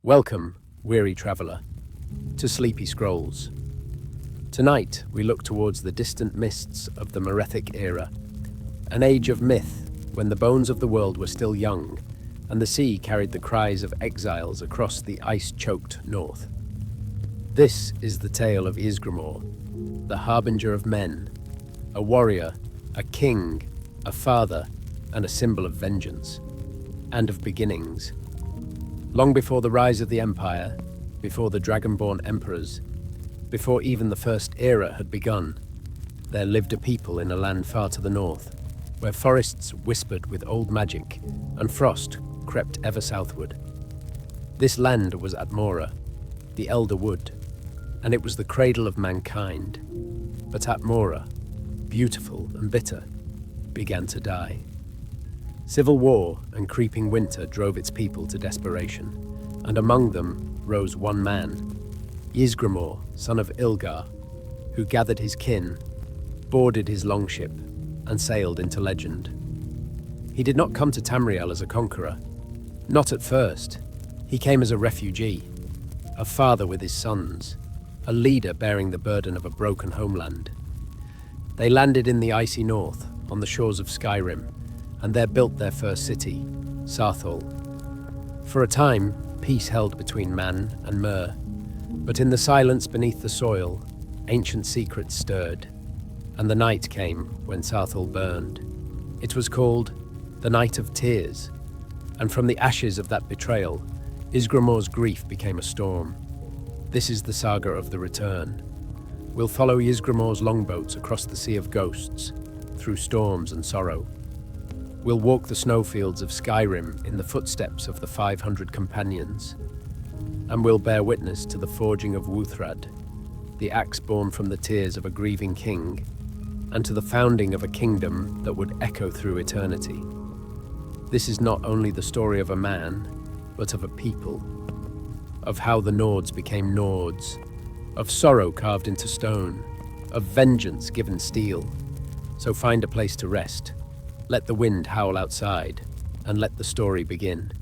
Welcome, weary traveller, to Sleepy Scrolls. Tonight we look towards the distant mists of the Merethic Era, an age of myth when the bones of the world were still young and the sea carried the cries of exiles across the ice-choked north. This is the tale of Ysgramor, the Harbinger of Men, a warrior, a king, a father, and a symbol of vengeance, and of beginnings. Long before the rise of the Empire, before the dragonborn emperors, before even the First Era had begun, there lived a people in a land far to the north, where forests whispered with old magic and frost crept ever southward. This land was Atmora, the Elder Wood, and it was the cradle of mankind. But Atmora, beautiful and bitter, began to die. Civil war and creeping winter drove its people to desperation, and among them rose one man, Ysgramor, son of Ilgar, who gathered his kin, boarded his longship, and sailed into legend. He did not come to Tamriel as a conqueror. Not at first. He came as a refugee, a father with his sons, a leader bearing the burden of a broken homeland. They landed in the icy north, on the shores of Skyrim, and there built their first city, Saarthal. For a time, peace held between man and Mer, but in the silence beneath the soil, ancient secrets stirred, and the night came when Saarthal burned. It was called the Night of Tears, and from the ashes of that betrayal, Ysgramor's grief became a storm. This is the saga of the return. We'll follow Ysgramor's longboats across the Sea of Ghosts, through storms and sorrow. We'll walk the snowfields of Skyrim in the footsteps of the 500 companions, and we'll bear witness to the forging of Wuuthrad, the axe born from the tears of a grieving king, and to the founding of a kingdom that would echo through eternity. This is not only the story of a man, but of a people, of how the Nords became Nords, of sorrow carved into stone, of vengeance given steel. So find a place to rest, let the wind howl outside, and let the story begin.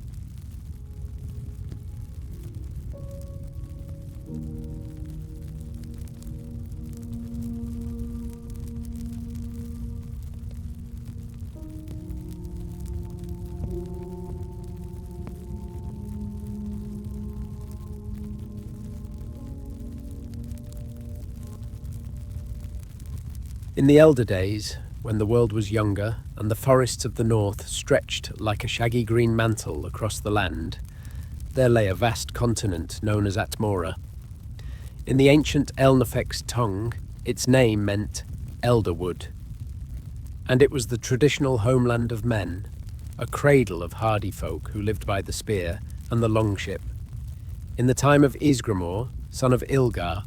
In the elder days, when the world was younger and the forests of the north stretched like a shaggy green mantle across the land, there lay a vast continent known as Atmora. In the ancient Elnefec's tongue, its name meant Elder Wood, and it was the traditional homeland of men, a cradle of hardy folk who lived by the spear and the longship. In the time of Ysgramor, son of Ilgar,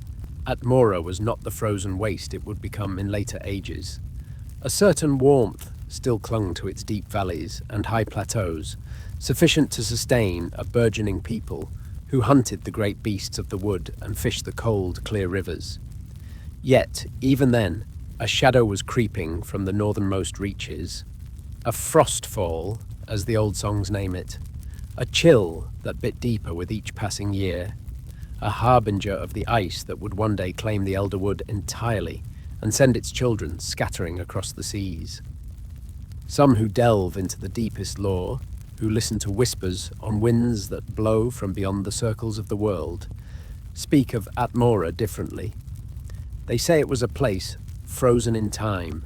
Atmora was not the frozen waste it would become in later ages. A certain warmth still clung to its deep valleys and high plateaus, sufficient to sustain a burgeoning people who hunted the great beasts of the wood and fished the cold, clear rivers. Yet, even then, a shadow was creeping from the northernmost reaches, a frostfall, as the old songs name it, a chill that bit deeper with each passing year, a harbinger of the ice that would one day claim the Elder Wood entirely and send its children scattering across the seas. Some who delve into the deepest lore, who listen to whispers on winds that blow from beyond the circles of the world, speak of Atmora differently. They say it was a place frozen in time,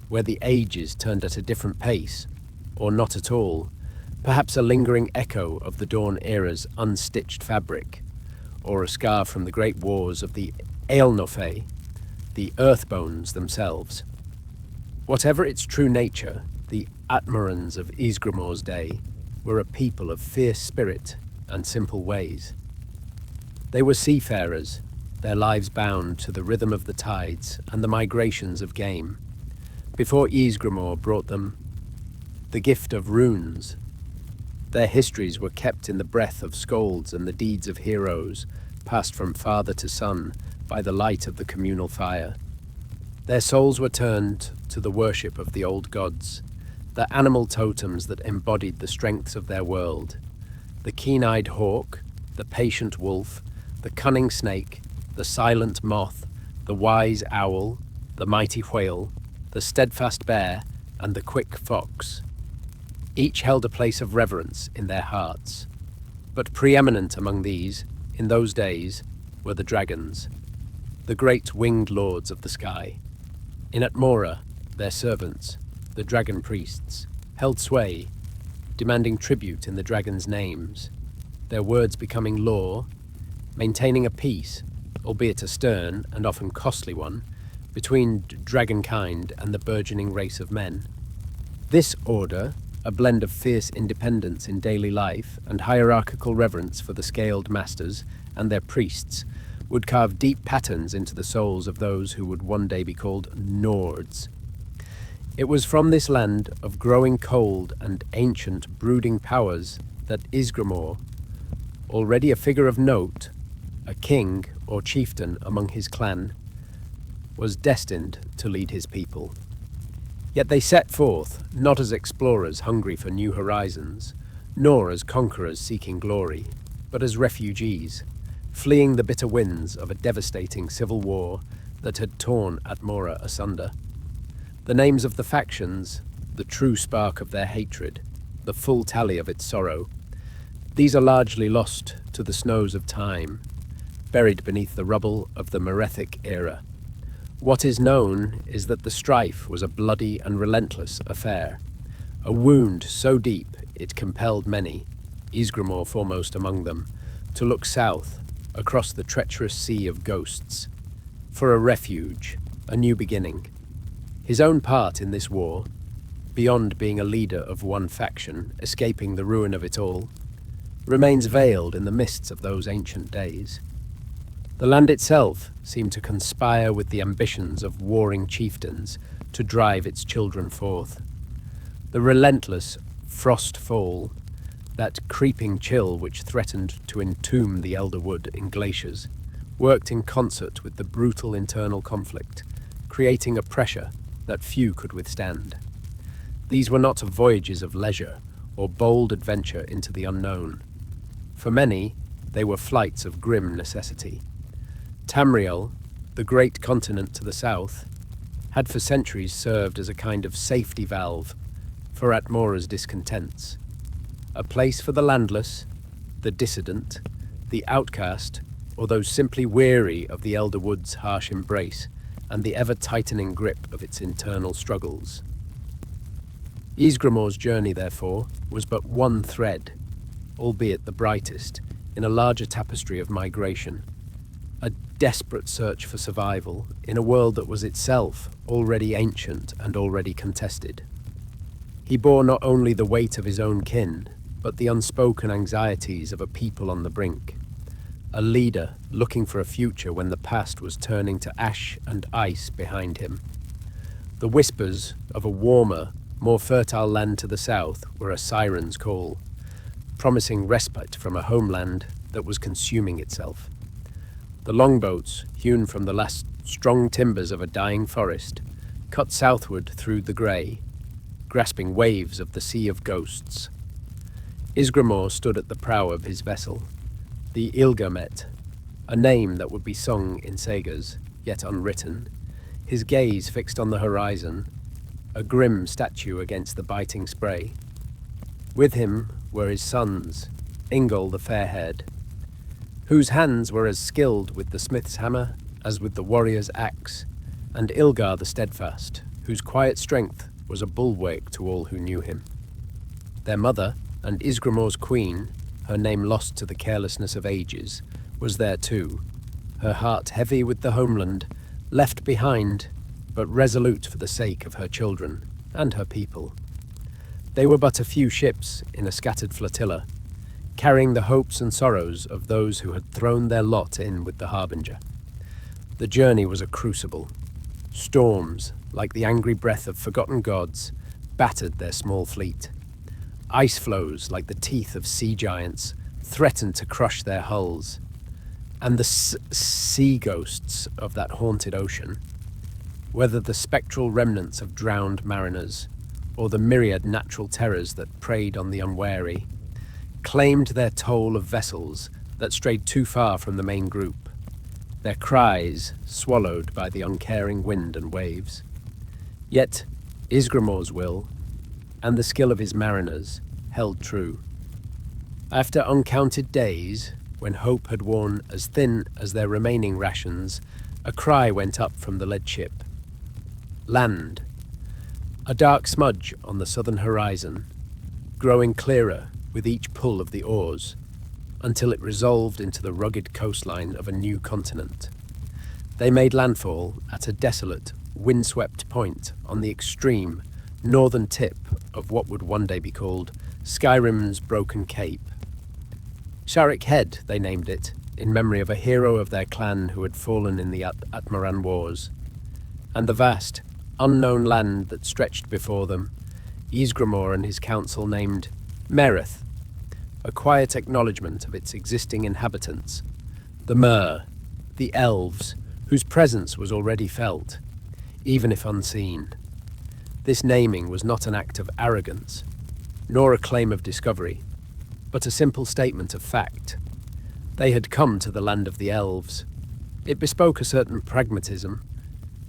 where the ages turned at a different pace, or not at all, perhaps a lingering echo of the Dawn Era's unstitched fabric, or a scar from the great wars of the Aelnofe, the Earthbones themselves. Whatever its true nature, the Atmorans of Ysgramor's day were a people of fierce spirit and simple ways. They were seafarers, their lives bound to the rhythm of the tides and the migrations of game. Before Ysgramor brought them the gift of runes, their histories were kept in the breath of skalds and the deeds of heroes, passed from father to son by the light of the communal fire. Their souls were turned to the worship of the old gods, the animal totems that embodied the strengths of their world. The keen-eyed hawk, the patient wolf, the cunning snake, the silent moth, the wise owl, the mighty whale, the steadfast bear, and the quick fox. Each held a place of reverence in their hearts. But preeminent among these, in those days, were the dragons, the great winged lords of the sky. In Atmora, their servants, the dragon priests, held sway, demanding tribute in the dragons' names, their words becoming law, maintaining a peace, albeit a stern and often costly one, between dragonkind and the burgeoning race of men. This order, a blend of fierce independence in daily life and hierarchical reverence for the scaled masters and their priests, would carve deep patterns into the souls of those who would one day be called Nords. It was from this land of growing cold and ancient brooding powers that Ysgramor, already a figure of note, a king or chieftain among his clan, was destined to lead his people. Yet they set forth, not as explorers hungry for new horizons, nor as conquerors seeking glory, but as refugees, fleeing the bitter winds of a devastating civil war that had torn Atmora asunder. The names of the factions, the true spark of their hatred, the full tally of its sorrow, these are largely lost to the snows of time, buried beneath the rubble of the Merethic Era. What is known is that the strife was a bloody and relentless affair, a wound so deep it compelled many, Ysgramor foremost among them, to look south across the treacherous sea of ghosts, for a refuge, a new beginning. His own part in this war, beyond being a leader of one faction, escaping the ruin of it all, remains veiled in the mists of those ancient days. The land itself seemed to conspire with the ambitions of warring chieftains to drive its children forth. The relentless frost fall, that creeping chill which threatened to entomb the elder wood in glaciers, worked in concert with the brutal internal conflict, creating a pressure that few could withstand. These were not voyages of leisure or bold adventure into the unknown. For many, they were flights of grim necessity. Tamriel, the great continent to the south, had for centuries served as a kind of safety valve for Atmora's discontents. A place for the landless, the dissident, the outcast, or those simply weary of the elder wood's harsh embrace and the ever-tightening grip of its internal struggles. Ysgramor's journey, therefore, was but one thread, albeit the brightest, in a larger tapestry of migration, a desperate search for survival in a world that was itself already ancient and already contested. He bore not only the weight of his own kin, but the unspoken anxieties of a people on the brink, a leader looking for a future when the past was turning to ash and ice behind him. The whispers of a warmer, more fertile land to the south were a siren's call, promising respite from a homeland that was consuming itself. The longboats, hewn from the last strong timbers of a dying forest, cut southward through the grey, grasping waves of the sea of ghosts. Ysgramor stood at the prow of his vessel, the Ilgamet, a name that would be sung in sagas, yet unwritten, his gaze fixed on the horizon, a grim statue against the biting spray. With him were his sons, Ingol the fair-haired, whose hands were as skilled with the smith's hammer as with the warrior's axe, and Ilgar the steadfast, whose quiet strength was a bulwark to all who knew him. Their mother, and Ysgramor's queen, her name lost to the carelessness of ages, was there too, her heart heavy with the homeland, left behind, but resolute for the sake of her children and her people. They were but a few ships in a scattered flotilla, carrying the hopes and sorrows of those who had thrown their lot in with the Harbinger. The journey was a crucible. Storms, like the angry breath of forgotten gods, battered their small fleet. Ice flows, like the teeth of sea giants, threatened to crush their hulls. And the sea ghosts of that haunted ocean, whether the spectral remnants of drowned mariners or the myriad natural terrors that preyed on the unwary, claimed their toll of vessels that strayed too far from the main group, their cries swallowed by the uncaring wind and waves. Yet Ysgramor's will, and the skill of his mariners, held true. After uncounted days, when hope had worn as thin as their remaining rations, a cry went up from the lead ship. Land. A dark smudge on the southern horizon, growing clearer with each pull of the oars, until it resolved into the rugged coastline of a new continent. They made landfall at a desolate, windswept point on the extreme northern tip of what would one day be called Skyrim's Broken Cape. Sharek Head, they named it, in memory of a hero of their clan who had fallen in the Atmoran Wars. And the vast, unknown land that stretched before them, Ysgramor and his council named Merethic, a quiet acknowledgement of its existing inhabitants, the Mer, the Elves, whose presence was already felt, even if unseen. This naming was not an act of arrogance, nor a claim of discovery, but a simple statement of fact. They had come to the land of the elves. It bespoke a certain pragmatism,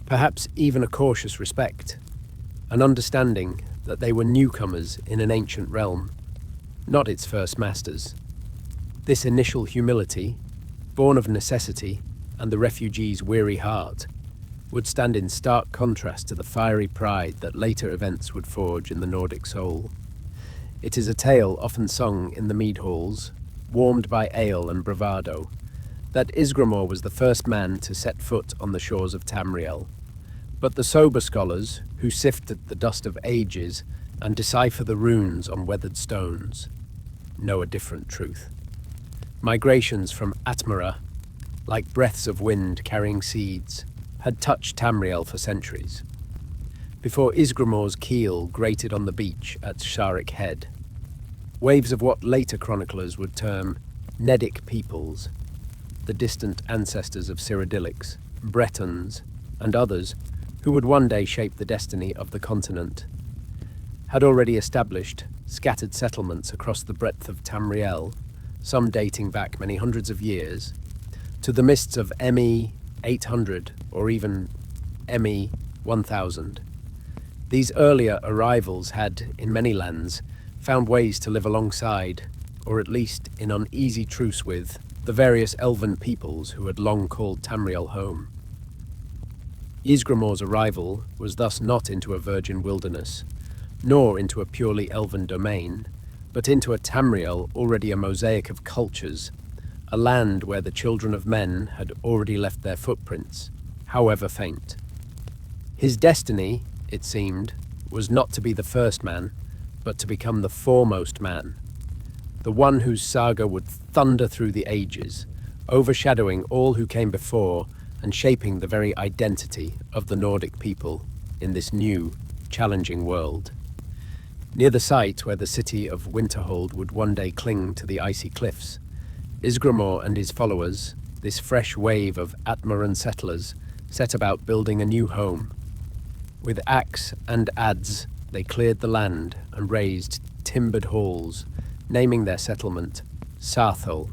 perhaps even a cautious respect, an understanding that they were newcomers in an ancient realm, not its first masters. This initial humility, born of necessity and the refugee's weary heart, would stand in stark contrast to the fiery pride that later events would forge in the Nordic soul. It is a tale often sung in the mead halls, warmed by ale and bravado, that Ysgramor was the first man to set foot on the shores of Tamriel. But the sober scholars, who sift at the dust of ages and decipher the runes on weathered stones, know a different truth. Migrations from Atmora, like breaths of wind carrying seeds, had touched Tamriel for centuries, before Ysgramor's keel grated on the beach at Sharek Head. Waves of what later chroniclers would term Nordic peoples, the distant ancestors of Cyrodiilics, Bretons, and others who would one day shape the destiny of the continent, had already established scattered settlements across the breadth of Tamriel, some dating back many hundreds of years, to the mists of ME 800 or even ME 1000. These earlier arrivals had, in many lands, found ways to live alongside, or at least in uneasy truce with, the various elven peoples who had long called Tamriel home. Ysgramor's arrival was thus not into a virgin wilderness, nor into a purely elven domain, but into a Tamriel already a mosaic of cultures, a land where the children of men had already left their footprints, however faint. His destiny, it seemed, was not to be the first man, but to become the foremost man, the one whose saga would thunder through the ages, overshadowing all who came before and shaping the very identity of the Nordic people in this new, challenging world. Near the site where the city of Winterhold would one day cling to the icy cliffs, Ysgramor and his followers, this fresh wave of Atmoran settlers, set about building a new home. With axe and adze, they cleared the land and raised timbered halls, naming their settlement Saarthal.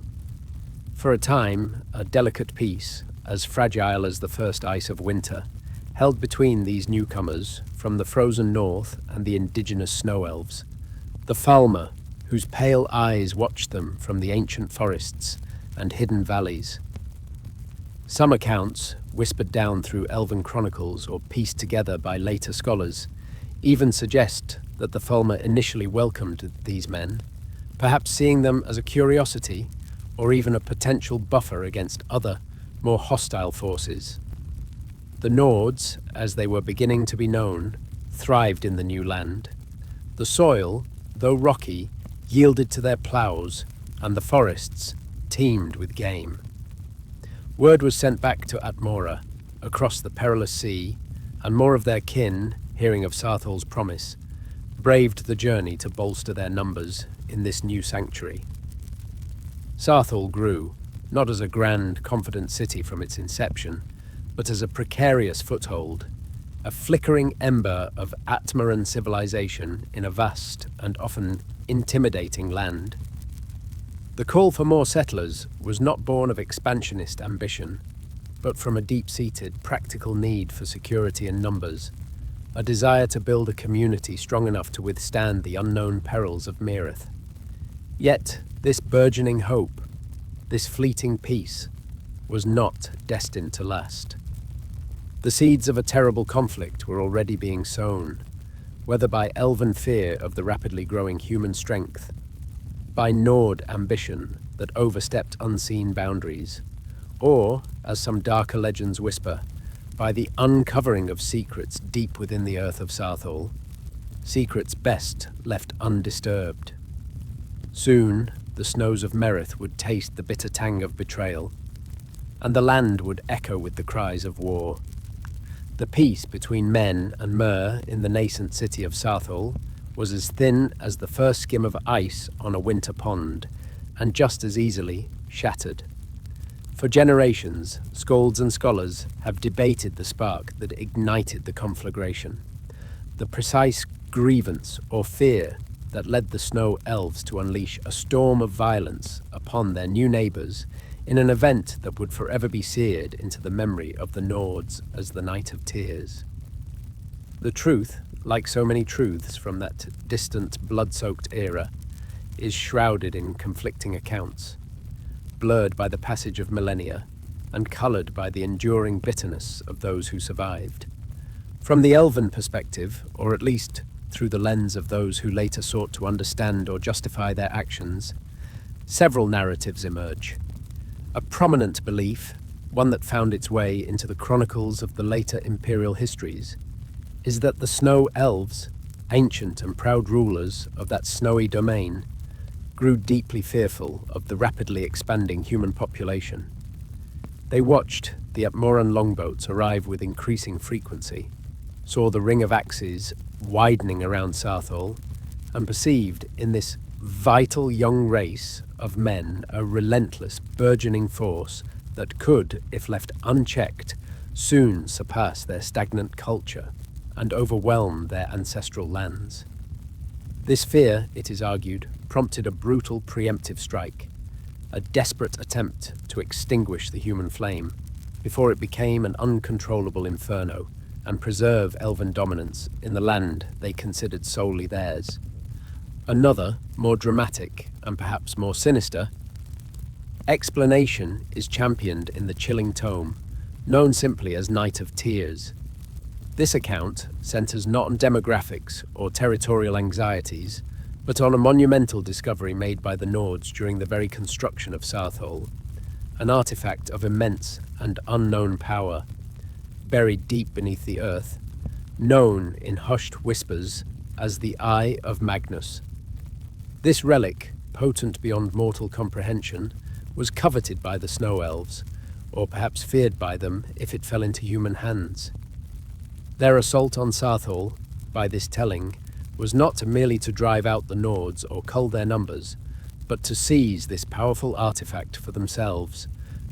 For a time, a delicate peace, as fragile as the first ice of winter, held between these newcomers from the frozen north and the indigenous Snow Elves, the Falmer, whose pale eyes watched them from the ancient forests and hidden valleys. Some accounts, whispered down through elven chronicles or pieced together by later scholars, even suggest that the Falmer initially welcomed these men, perhaps seeing them as a curiosity or even a potential buffer against other, more hostile forces. The Nords, as they were beginning to be known, thrived in the new land. The soil, though rocky, yielded to their ploughs, and the forests teemed with game. Word was sent back to Atmora, across the perilous sea, and more of their kin, hearing of Saarthal's promise, braved the journey to bolster their numbers in this new sanctuary. Saarthal grew, not as a grand, confident city from its inception, but as a precarious foothold, a flickering ember of Atmoran civilization in a vast and often intimidating land. The call for more settlers was not born of expansionist ambition, but from a deep-seated, practical need for security and numbers, a desire to build a community strong enough to withstand the unknown perils of Merethic. Yet, this burgeoning hope, this fleeting peace, was not destined to last. The seeds of a terrible conflict were already being sown, whether by elven fear of the rapidly growing human strength, by Nord ambition that overstepped unseen boundaries, or, as some darker legends whisper, by the uncovering of secrets deep within the earth of Saarthal, secrets best left undisturbed. Soon, the snows of Merethic would taste the bitter tang of betrayal, and the land would echo with the cries of war. The peace between men and Mer in the nascent city of Saarthal was as thin as the first skim of ice on a winter pond, and just as easily shattered. For generations, skalds and scholars have debated the spark that ignited the conflagration, the precise grievance or fear that led the Snow Elves to unleash a storm of violence upon their new neighbours in an event that would forever be seared into the memory of the Nords as the Night of Tears. The truth, like so many truths from that distant, blood-soaked era, is shrouded in conflicting accounts, blurred by the passage of millennia and coloured by the enduring bitterness of those who survived. From the elven perspective, or at least through the lens of those who later sought to understand or justify their actions, several narratives emerge. A prominent belief, one that found its way into the chronicles of the later imperial histories, is that the Snow Elves, ancient and proud rulers of that snowy domain, grew deeply fearful of the rapidly expanding human population. They watched the Atmoran longboats arrive with increasing frequency, saw the ring of axes widening around Saarthal, and perceived in this vital young race of men a relentless, burgeoning force that could, if left unchecked, soon surpass their stagnant culture and overwhelm their ancestral lands. This fear, it is argued, prompted a brutal preemptive strike, a desperate attempt to extinguish the human flame before it became an uncontrollable inferno and preserve elven dominance in the land they considered solely theirs. Another, more dramatic and perhaps more sinister, explanation is championed in the chilling tome, known simply as Night of Tears. This account centres not on demographics or territorial anxieties, but on a monumental discovery made by the Nords during the very construction of Saarthal, an artifact of immense and unknown power, buried deep beneath the earth, known in hushed whispers as the Eye of Magnus. This relic, potent beyond mortal comprehension, was coveted by the Snow Elves, or perhaps feared by them if it fell into human hands. Their assault on Saarthal, by this telling, was not merely to drive out the Nords or cull their numbers, but to seize this powerful artifact for themselves,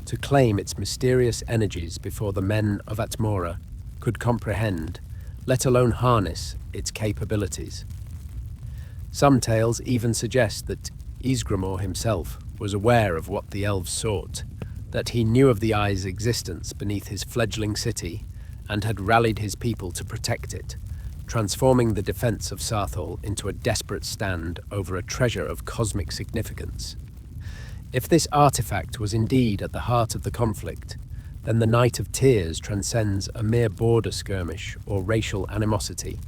to claim its mysterious energies before the men of Atmora could comprehend, let alone harness, its capabilities. Some tales even suggest that Ysgramor himself was aware of what the elves sought, that he knew of the Eye's existence beneath his fledgling city and had rallied his people to protect it, transforming the defense of Saarthal into a desperate stand over a treasure of cosmic significance. If this artifact was indeed at the heart of the conflict, then the Night of Tears transcends a mere border skirmish or racial animosity.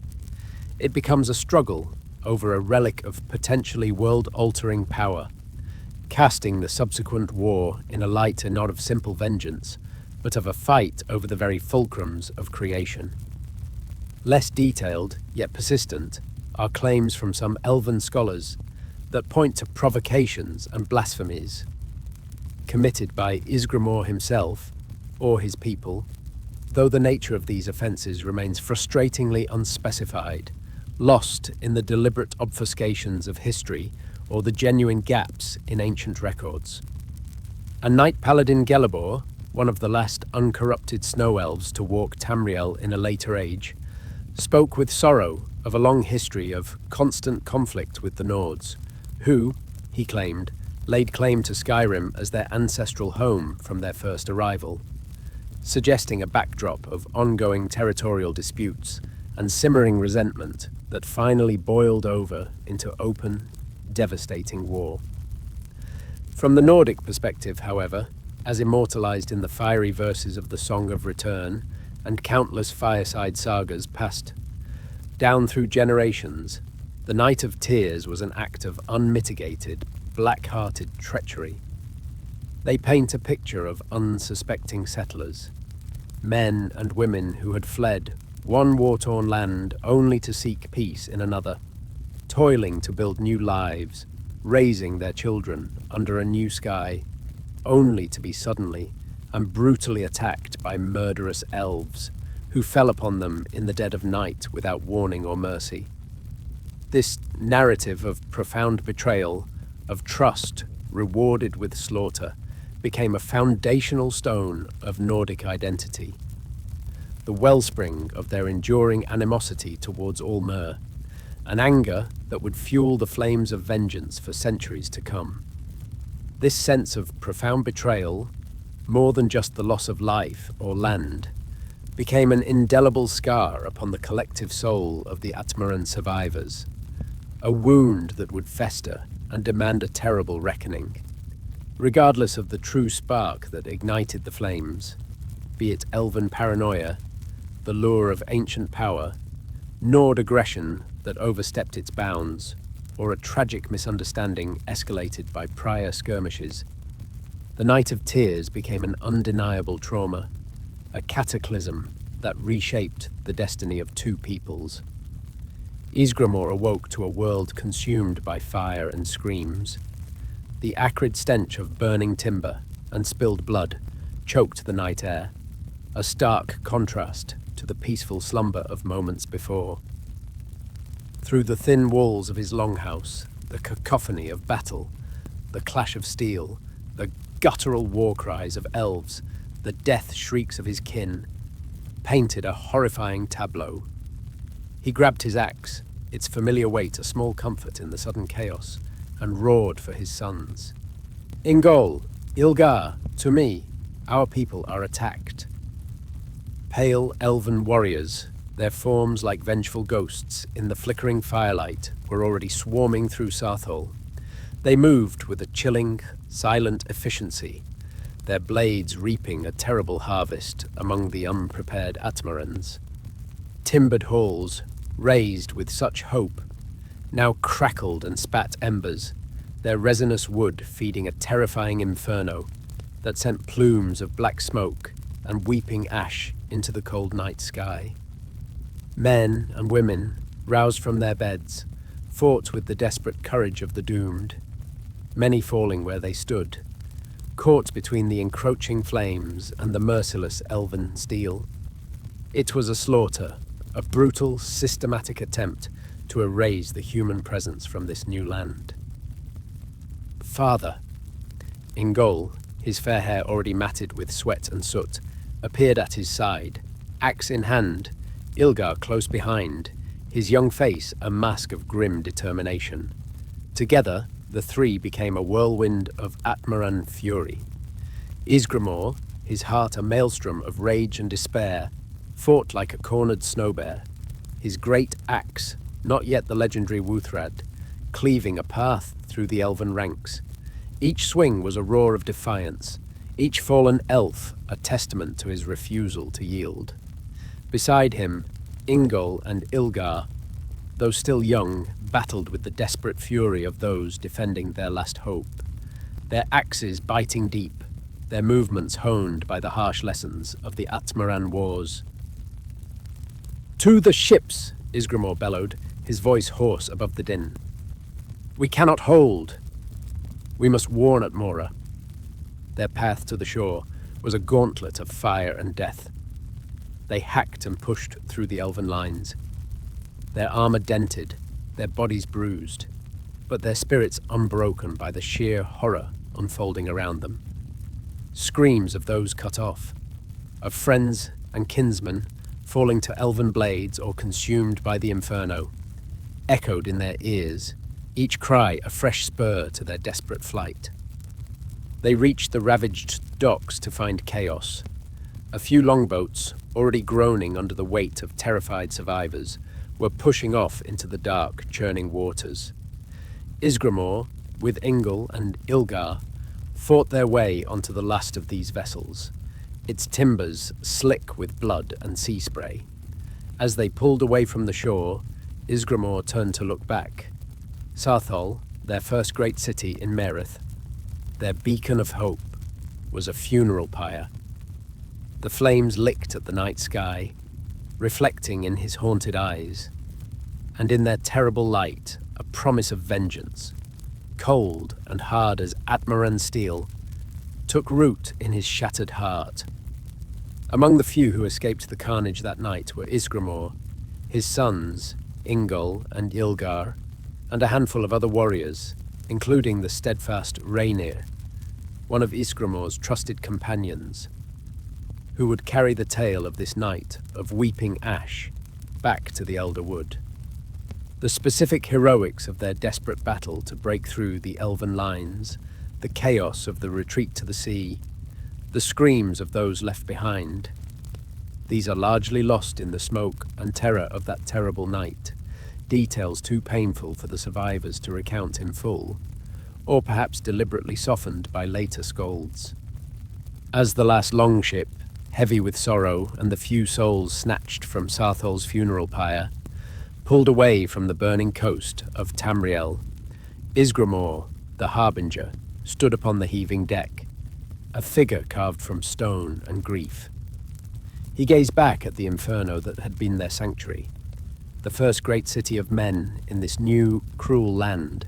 It becomes a struggle over a relic of potentially world-altering power, casting the subsequent war in a light not of simple vengeance, but of a fight over the very fulcrums of creation. Less detailed, yet persistent, are claims from some elven scholars that point to provocations and blasphemies committed by Ysgramor himself or his people, though the nature of these offences remains frustratingly unspecified, lost in the deliberate obfuscations of history or the genuine gaps in ancient records. And Knight Paladin Gelebor, one of the last uncorrupted Snow Elves to walk Tamriel in a later age, spoke with sorrow of a long history of constant conflict with the Nords, who, he claimed, laid claim to Skyrim as their ancestral home from their first arrival, suggesting a backdrop of ongoing territorial disputes and simmering resentment that finally boiled over into open, devastating war. From the Nordic perspective, however, as immortalized in the fiery verses of the Song of Return and countless fireside sagas passed down through generations, the Night of Tears was an act of unmitigated, black-hearted treachery. They paint a picture of unsuspecting settlers, men and women who had fled one war-torn land only to seek peace in another, toiling to build new lives, raising their children under a new sky, only to be suddenly and brutally attacked by murderous elves who fell upon them in the dead of night without warning or mercy. This narrative of profound betrayal, of trust rewarded with slaughter, became a foundational stone of Nordic identity, the wellspring of their enduring animosity towards Allmer, an anger that would fuel the flames of vengeance for centuries to come. This sense of profound betrayal, more than just the loss of life or land, became an indelible scar upon the collective soul of the Atmoran survivors, a wound that would fester and demand a terrible reckoning. Regardless of the true spark that ignited the flames, be it elven paranoia, the lure of ancient power, Nord aggression that overstepped its bounds, or a tragic misunderstanding escalated by prior skirmishes, the Night of Tears became an undeniable trauma, a cataclysm that reshaped the destiny of two peoples. Ysgramor awoke to a world consumed by fire and screams. The acrid stench of burning timber and spilled blood choked the night air, a stark contrast to the peaceful slumber of moments before. Through the thin walls of his longhouse, the cacophony of battle, the clash of steel, the guttural war cries of elves, the death shrieks of his kin, painted a horrifying tableau. He grabbed his axe, its familiar weight a small comfort in the sudden chaos, and roared for his sons. Ingol, Ilgar, to me, our people are attacked. Pale elven warriors, their forms like vengeful ghosts in the flickering firelight, were already swarming through Saarthal. They moved with a chilling, silent efficiency, their blades reaping a terrible harvest among the unprepared Atmorans. Timbered halls, raised with such hope, now crackled and spat embers, their resinous wood feeding a terrifying inferno that sent plumes of black smoke and weeping ash into the cold night sky. Men and women, roused from their beds, fought with the desperate courage of the doomed, many falling where they stood, caught between the encroaching flames and the merciless elven steel. It was a slaughter, a brutal, systematic attempt to erase the human presence from this new land. Father. Ingol, his fair hair already matted with sweat and soot, appeared at his side, axe in hand, Ilgar close behind, his young face a mask of grim determination. Together, the three became a whirlwind of Atmoran fury. Ysgramor, his heart a maelstrom of rage and despair, fought like a cornered snow bear, his great axe, not yet the legendary Wuuthrad, cleaving a path through the elven ranks. Each swing was a roar of defiance, each fallen elf a testament to his refusal to yield. Beside him, Ingol and Ilgar, though still young, battled with the desperate fury of those defending their last hope, their axes biting deep, their movements honed by the harsh lessons of the Atmoran wars. "To the ships!" Ysgramor bellowed, his voice hoarse above the din. "We cannot hold. We must warn Atmora." Their path to the shore was a gauntlet of fire and death. They hacked and pushed through the elven lines, their armor dented, their bodies bruised, but their spirits unbroken by the sheer horror unfolding around them. Screams of those cut off, of friends and kinsmen falling to elven blades or consumed by the inferno, echoed in their ears, each cry a fresh spur to their desperate flight. They reached the ravaged docks to find chaos. A few longboats, already groaning under the weight of terrified survivors, were pushing off into the dark, churning waters. Ysgramor, with Ingol and Ilgar, fought their way onto the last of these vessels, its timbers slick with blood and sea spray. As they pulled away from the shore, Ysgramor turned to look back. Saarthal, their first great city in Merethic, their beacon of hope, was a funeral pyre. The flames licked at the night sky, reflecting in his haunted eyes, and in their terrible light, a promise of vengeance, cold and hard as Atmora steel, took root in his shattered heart. Among the few who escaped the carnage that night were Ysgramor, his sons, Ingol and Ilgar, and a handful of other warriors, including the steadfast Rainir, one of Ysgramor's trusted companions, who would carry the tale of this night of weeping ash back to the Elder Wood. The specific heroics of their desperate battle to break through the elven lines, the chaos of the retreat to the sea, the screams of those left behind, these are largely lost in the smoke and terror of that terrible night, details too painful for the survivors to recount in full, or perhaps deliberately softened by later scolds. As the last longship, heavy with sorrow and the few souls snatched from Saarthal's funeral pyre, pulled away from the burning coast of Tamriel, Ysgramor, the Harbinger, stood upon the heaving deck, a figure carved from stone and grief. He gazed back at the inferno that had been their sanctuary, the first great city of men in this new, cruel land,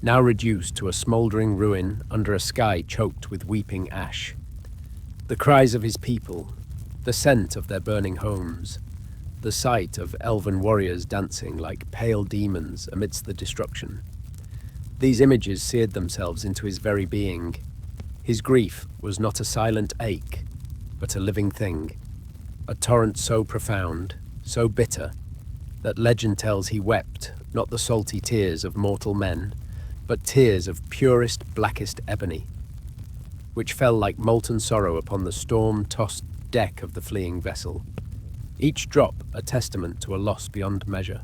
now reduced to a smouldering ruin under a sky choked with weeping ash. The cries of his people, the scent of their burning homes, the sight of elven warriors dancing like pale demons amidst the destruction. These images seared themselves into his very being. His grief was not a silent ache, but a living thing, a torrent so profound, so bitter, that legend tells he wept not the salty tears of mortal men, but tears of purest, blackest ebony, which fell like molten sorrow upon the storm-tossed deck of the fleeing vessel, each drop a testament to a loss beyond measure.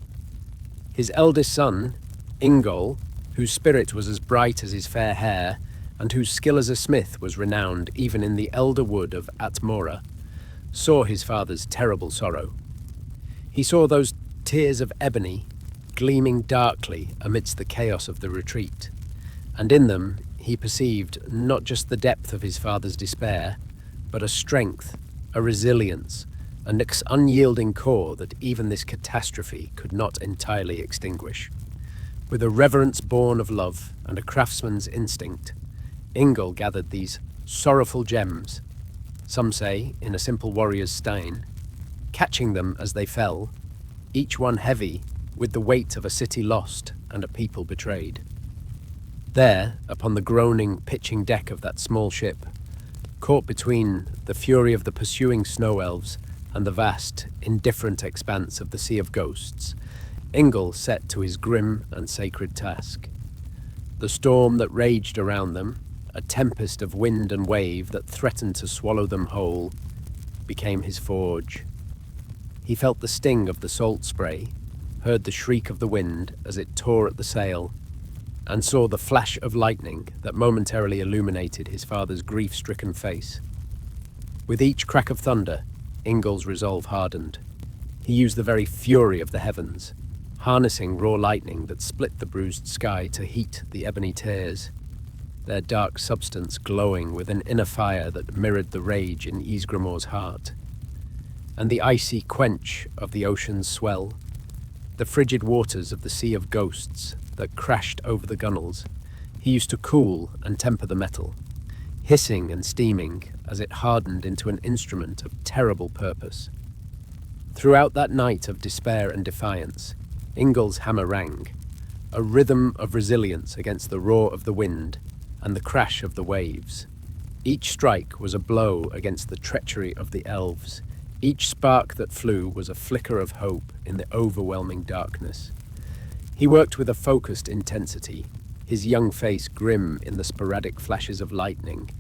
His eldest son, Ingol, whose spirit was as bright as his fair hair, and whose skill as a smith was renowned even in the elder wood of Atmora, saw his father's terrible sorrow. He saw those tears of ebony gleaming darkly amidst the chaos of the retreat, and in them he perceived not just the depth of his father's despair, but a strength, a resilience, an unyielding core that even this catastrophe could not entirely extinguish. With a reverence born of love and a craftsman's instinct, Ingol gathered these sorrowful gems, some say in a simple warrior's stein, catching them as they fell, each one heavy with the weight of a city lost and a people betrayed. There, upon the groaning, pitching deck of that small ship, caught between the fury of the pursuing Snow Elves and the vast, indifferent expanse of the Sea of Ghosts, Ingol set to his grim and sacred task. The storm that raged around them, a tempest of wind and wave that threatened to swallow them whole, became his forge. He felt the sting of the salt spray, heard the shriek of the wind as it tore at the sail, and saw the flash of lightning that momentarily illuminated his father's grief-stricken face. With each crack of thunder, Ingol's resolve hardened. He used the very fury of the heavens, harnessing raw lightning that split the bruised sky to heat the ebony tears, their dark substance glowing with an inner fire that mirrored the rage in Ysgramor's heart. And the icy quench of the ocean's swell, the frigid waters of the Sea of Ghosts that crashed over the gunwales, he used to cool and temper the metal, hissing and steaming as it hardened into an instrument of terrible purpose. Throughout that night of despair and defiance, Ingol's hammer rang, a rhythm of resilience against the roar of the wind and the crash of the waves. Each strike was a blow against the treachery of the elves. Each spark that flew was a flicker of hope in the overwhelming darkness. He worked with a focused intensity, his young face grim in the sporadic flashes of lightning,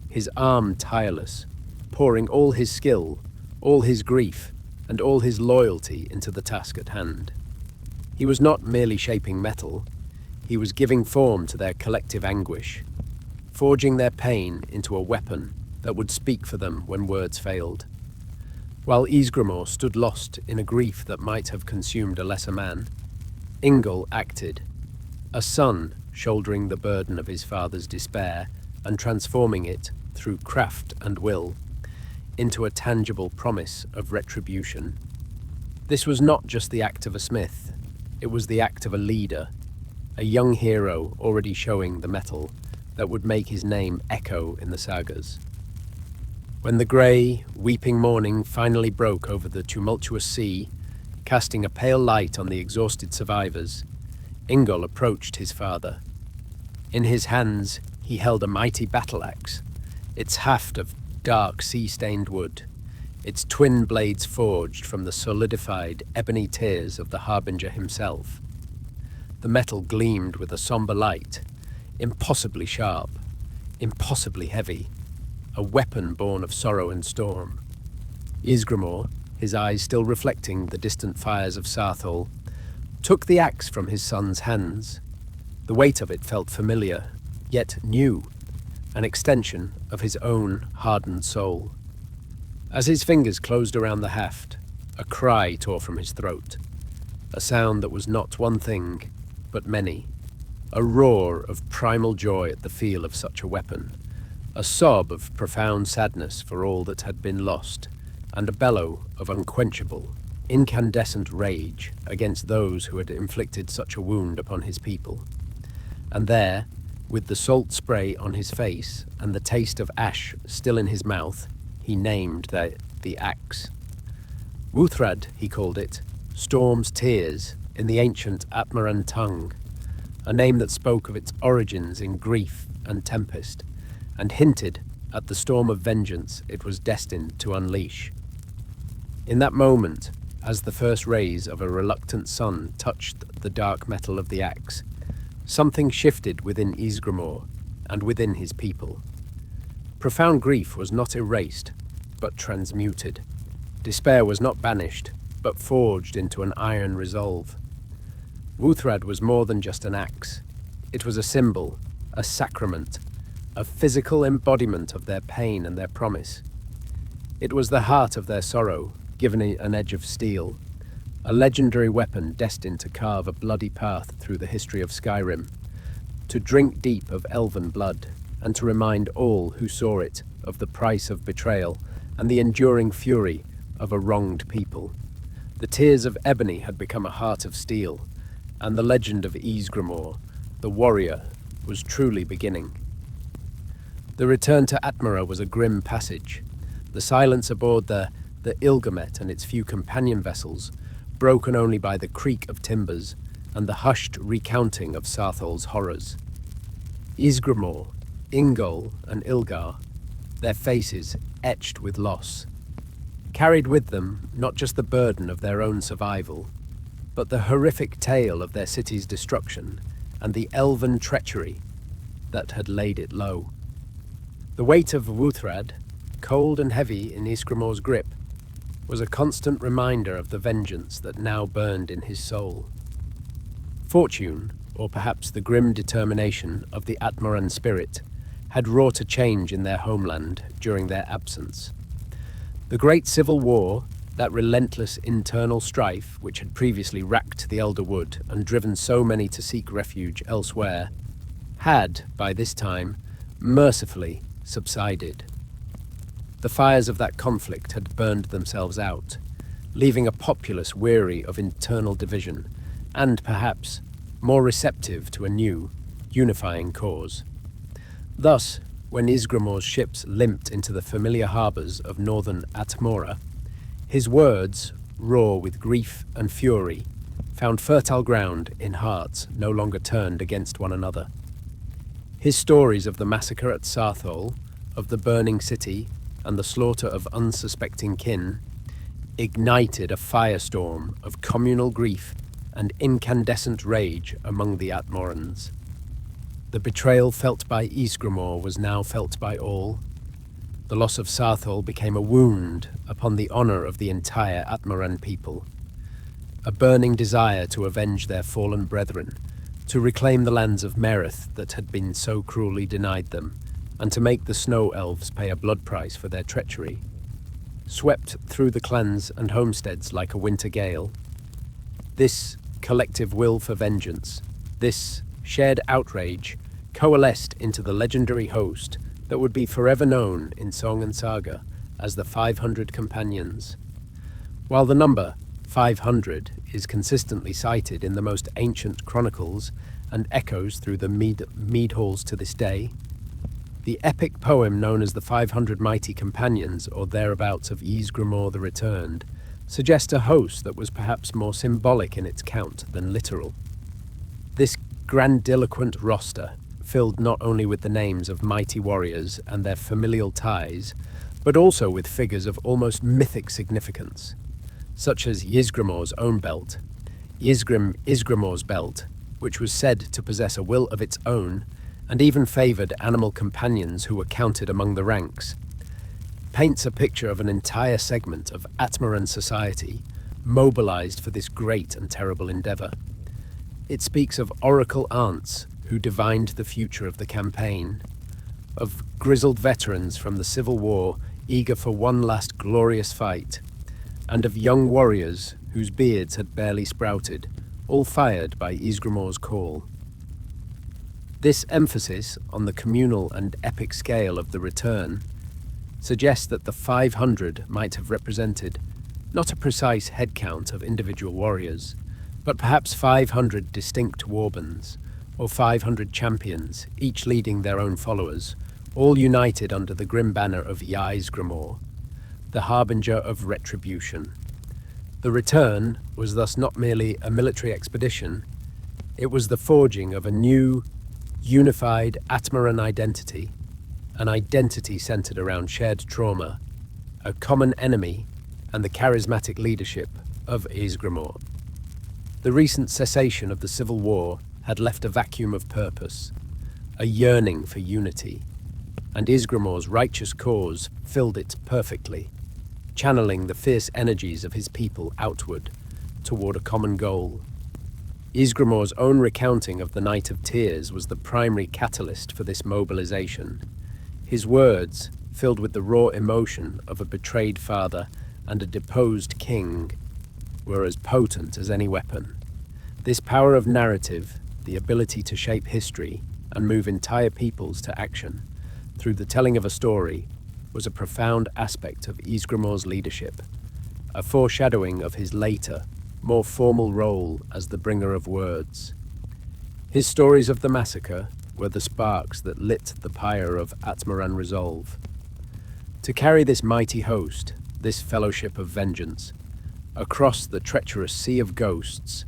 his arm tireless, pouring all his skill, all his grief, and all his loyalty into the task at hand. He was not merely shaping metal, he was giving form to their collective anguish, forging their pain into a weapon that would speak for them when words failed. While Ysgramor stood lost in a grief that might have consumed a lesser man, Ingol acted, a son shouldering the burden of his father's despair and transforming it, through craft and will, into a tangible promise of retribution. This was not just the act of a smith, it was the act of a leader, a young hero already showing the mettle that would make his name echo in the sagas. When the grey, weeping morning finally broke over the tumultuous sea, casting a pale light on the exhausted survivors, Ingol approached his father. In his hands, he held a mighty battle-axe, its haft of dark sea-stained wood, its twin blades forged from the solidified ebony tears of the Harbinger himself. The metal gleamed with a somber light, impossibly sharp, impossibly heavy, a weapon born of sorrow and storm. Ysgramor, his eyes still reflecting the distant fires of Saarthal, took the axe from his son's hands. The weight of it felt familiar, yet new, an extension of his own hardened soul. As his fingers closed around the haft, a cry tore from his throat, a sound that was not one thing, but many, a roar of primal joy at the feel of such a weapon, a sob of profound sadness for all that had been lost, and a bellow of unquenchable, incandescent rage against those who had inflicted such a wound upon his people. And there, with the salt spray on his face and the taste of ash still in his mouth, he named the axe. Wuuthrad, he called it, Storm's Tears, in the ancient Atmoran tongue, a name that spoke of its origins in grief and tempest, and hinted at the storm of vengeance it was destined to unleash. In that moment, as the first rays of a reluctant sun touched the dark metal of the axe, something shifted within Ysgramor and within his people. Profound grief was not erased, but transmuted. Despair was not banished, but forged into an iron resolve. Wuuthrad was more than just an axe. It was a symbol, a sacrament, a physical embodiment of their pain and their promise. It was the heart of their sorrow, given an edge of steel, a legendary weapon destined to carve a bloody path through the history of Skyrim, to drink deep of elven blood, and to remind all who saw it of the price of betrayal and the enduring fury of a wronged people. The tears of ebony had become a heart of steel, and the legend of Ysgramor, the warrior, was truly beginning. The return to Atmora was a grim passage. The silence aboard the Ilgamet and its few companion vessels, broken only by the creak of timbers and the hushed recounting of Saarthal's horrors. Ysgramor, Ingol, and Ilgar, their faces etched with loss, carried with them not just the burden of their own survival, but the horrific tale of their city's destruction and the elven treachery that had laid it low. The weight of Wuuthrad, cold and heavy in Ysgramor's grip, was a constant reminder of the vengeance that now burned in his soul. Fortune, or perhaps the grim determination of the Atmoran spirit, had wrought a change in their homeland during their absence. The Great Civil War, that relentless internal strife which had previously racked the Elderwood and driven so many to seek refuge elsewhere, had, by this time, mercifully subsided. The fires of that conflict had burned themselves out, leaving a populace weary of internal division and, perhaps, more receptive to a new, unifying cause. Thus, when Ysgramor's ships limped into the familiar harbours of northern Atmora, his words, raw with grief and fury, found fertile ground in hearts no longer turned against one another. His stories of the massacre at Saarthal, of the burning city, and the slaughter of unsuspecting kin ignited a firestorm of communal grief and incandescent rage among the Atmorans. The betrayal felt by Ysgramor was now felt by all. The loss of Saarthal became a wound upon the honor of the entire Atmoran people. A burning desire to avenge their fallen brethren, to reclaim the lands of Merethic that had been so cruelly denied them, and to make the Snow Elves pay a blood price for their treachery, swept through the clans and homesteads like a winter gale. This collective will for vengeance, this shared outrage, coalesced into the legendary host that would be forever known in song and saga as the 500 Companions. While the number 500 is consistently cited in the most ancient chronicles and echoes through the mead halls to this day, the epic poem known as the 500 Mighty Companions, or thereabouts, of Ysgramor the Returned, suggests a host that was perhaps more symbolic in its count than literal. This grandiloquent roster, filled not only with the names of mighty warriors and their familial ties, but also with figures of almost mythic significance, such as Ysgramor's own belt, Ysgramor's belt, which was said to possess a will of its own, and even favoured animal companions who were counted among the ranks, paints a picture of an entire segment of Atmoran society mobilised for this great and terrible endeavour. It speaks of oracle aunts who divined the future of the campaign, of grizzled veterans from the Civil War eager for one last glorious fight, and of young warriors whose beards had barely sprouted, all fired by Ysgramor's call. This emphasis on the communal and epic scale of the return suggests that the 500 might have represented not a precise head count of individual warriors, but perhaps 500 distinct warbands, or 500 champions, each leading their own followers, all united under the grim banner of Ysgramor, the Harbinger of Retribution. The return was thus not merely a military expedition, it was the forging of a new, unified Atmoran identity, an identity centered around shared trauma, a common enemy, and the charismatic leadership of Ysgramor. The recent cessation of the Civil War had left a vacuum of purpose, a yearning for unity, and Ysgramor's righteous cause filled it perfectly, channeling the fierce energies of his people outward toward a common goal. Ysgramor's own recounting of the Night of Tears was the primary catalyst for this mobilization. His words, filled with the raw emotion of a betrayed father and a deposed king, were as potent as any weapon. This power of narrative, the ability to shape history and move entire peoples to action through the telling of a story, was a profound aspect of Ysgramor's leadership, a foreshadowing of his later, more formal role as the bringer of words. His stories of the massacre were the sparks that lit the pyre of Atmoran resolve. To carry this mighty host, this fellowship of vengeance, across the treacherous sea of ghosts,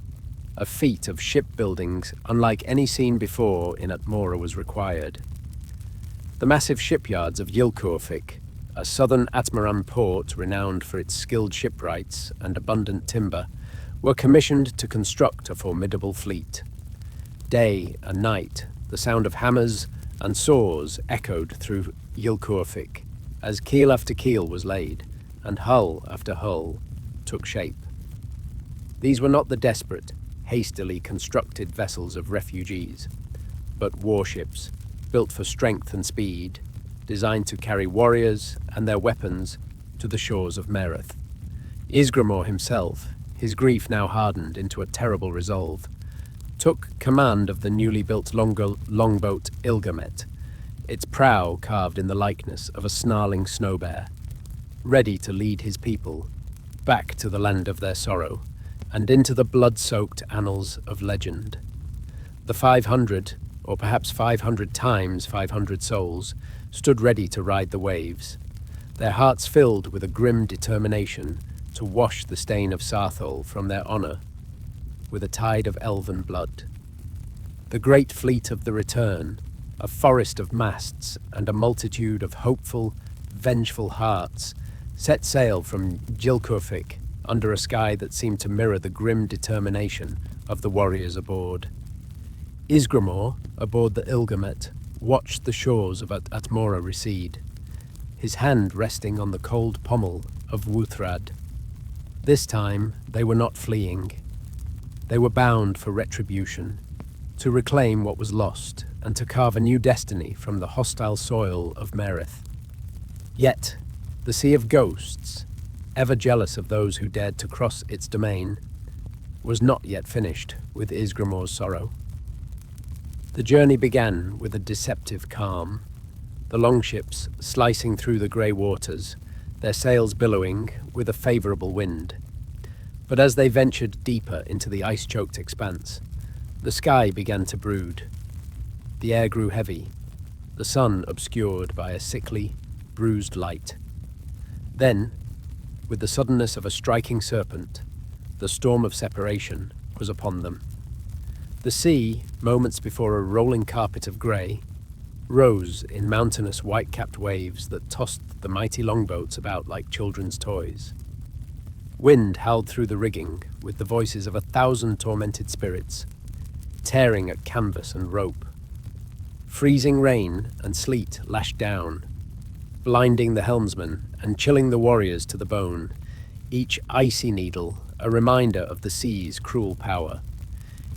a feat of shipbuildings unlike any seen before in Atmora was required. The massive shipyards of Ylkurfik, a southern Atmoran port renowned for its skilled shipwrights and abundant timber, were commissioned to construct a formidable fleet. Day and night, the sound of hammers and saws echoed through Ylkurfik as keel after keel was laid and hull after hull took shape. These were not the desperate, hastily constructed vessels of refugees, but warships built for strength and speed, designed to carry warriors and their weapons to the shores of Merethic. Ysgramor himself, his grief now hardened into a terrible resolve, took command of the newly built longboat Ilgamet, its prow carved in the likeness of a snarling snow bear, ready to lead his people back to the land of their sorrow and into the blood-soaked annals of legend. The 500, or perhaps 500 times 500 souls, stood ready to ride the waves, their hearts filled with a grim determination to wash the stain of Saarthal from their honor with a tide of elven blood. The great fleet of the return, a forest of masts and a multitude of hopeful, vengeful hearts, set sail from Ylkurfik under a sky that seemed to mirror the grim determination of the warriors aboard. Ysgramor, aboard the Ilgamet, watched the shores of Atmora recede, his hand resting on the cold pommel of Wuuthrad. This time, they were not fleeing. They were bound for retribution, to reclaim what was lost and to carve a new destiny from the hostile soil of Merethic. Yet, the Sea of Ghosts, ever jealous of those who dared to cross its domain, was not yet finished with Ysgramor's sorrow. The journey began with a deceptive calm, the longships slicing through the grey waters, their sails billowing with a favourable wind. But as they ventured deeper into the ice-choked expanse, the sky began to brood. The air grew heavy, the sun obscured by a sickly, bruised light. Then, with the suddenness of a striking serpent, the storm of separation was upon them. The sea, moments before a rolling carpet of grey, rose in mountainous white-capped waves that tossed the mighty longboats about like children's toys. Wind howled through the rigging with the voices of 1,000 tormented spirits, tearing at canvas and rope. Freezing rain and sleet lashed down, blinding the helmsman and chilling the warriors to the bone, each icy needle a reminder of the sea's cruel power.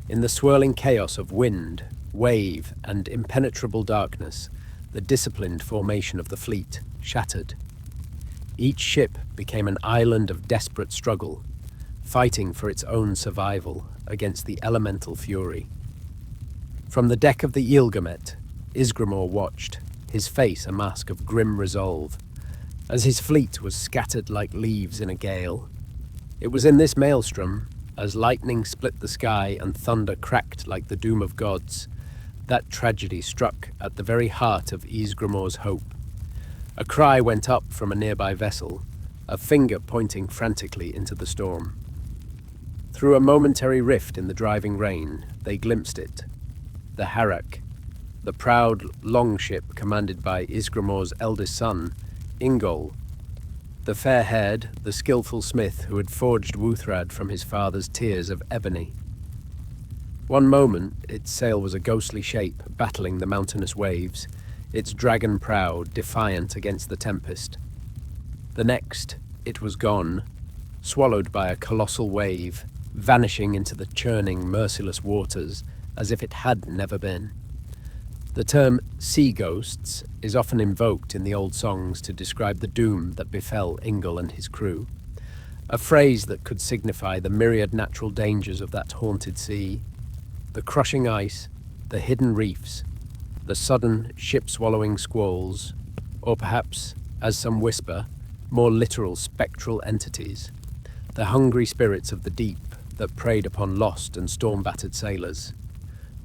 In the swirling chaos of wind, wave, and impenetrable darkness, the disciplined formation of the fleet shattered. Each ship became an island of desperate struggle, fighting for its own survival against the elemental fury. From the deck of the Ilgamet, Ysgramor watched, his face a mask of grim resolve, as his fleet was scattered like leaves in a gale. It was in this maelstrom, as lightning split the sky and thunder cracked like the doom of gods, that tragedy struck at the very heart of Ysgramor's hope. A cry went up from a nearby vessel, a finger pointing frantically into the storm. Through a momentary rift in the driving rain, they glimpsed it. The Harbinger, the proud longship commanded by Ysgramor's eldest son, Ingol, the fair-haired, the skillful smith who had forged Wuuthrad from his father's tears of ebony. One moment, its sail was a ghostly shape battling the mountainous waves, its dragon prow defiant against the tempest. The next, it was gone, swallowed by a colossal wave, vanishing into the churning, merciless waters as if it had never been. The term sea ghosts is often invoked in the old songs to describe the doom that befell Ingol and his crew, a phrase that could signify the myriad natural dangers of that haunted sea, the crushing ice, the hidden reefs, the sudden ship-swallowing squalls, or perhaps, as some whisper, more literal spectral entities, the hungry spirits of the deep that preyed upon lost and storm-battered sailors.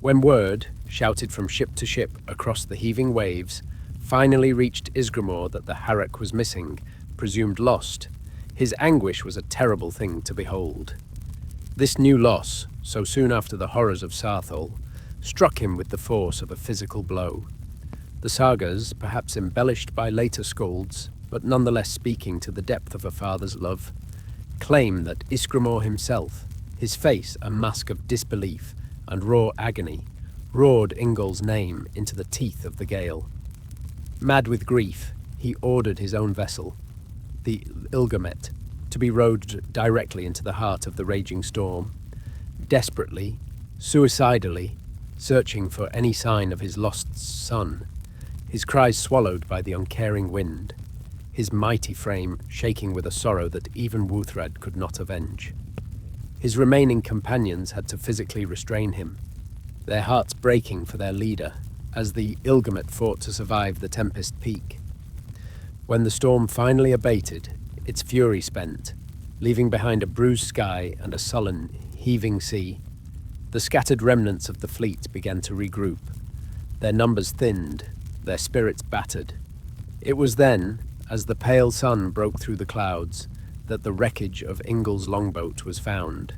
When word, shouted from ship to ship across the heaving waves, finally reached Ysgramor that the Harbinger was missing, presumed lost, his anguish was a terrible thing to behold. This new loss, so soon after the horrors of Saarthal, struck him with the force of a physical blow. The sagas, perhaps embellished by later skalds, but nonetheless speaking to the depth of a father's love, claim that Ysgramor himself, his face a mask of disbelief and raw agony, roared Ingol's name into the teeth of the gale. Mad with grief, he ordered his own vessel, the Ilgamet, to be rowed directly into the heart of the raging storm. Desperately, suicidally, searching for any sign of his lost son, his cries swallowed by the uncaring wind, his mighty frame shaking with a sorrow that even Wuuthrad could not avenge. His remaining companions had to physically restrain him, their hearts breaking for their leader, as the Ilgamet fought to survive the tempest peak. When the storm finally abated, its fury spent, leaving behind a bruised sky and a sullen, heaving sea, the scattered remnants of the fleet began to regroup. Their numbers thinned, their spirits battered. It was then, as the pale sun broke through the clouds, that the wreckage of Ingol's longboat was found,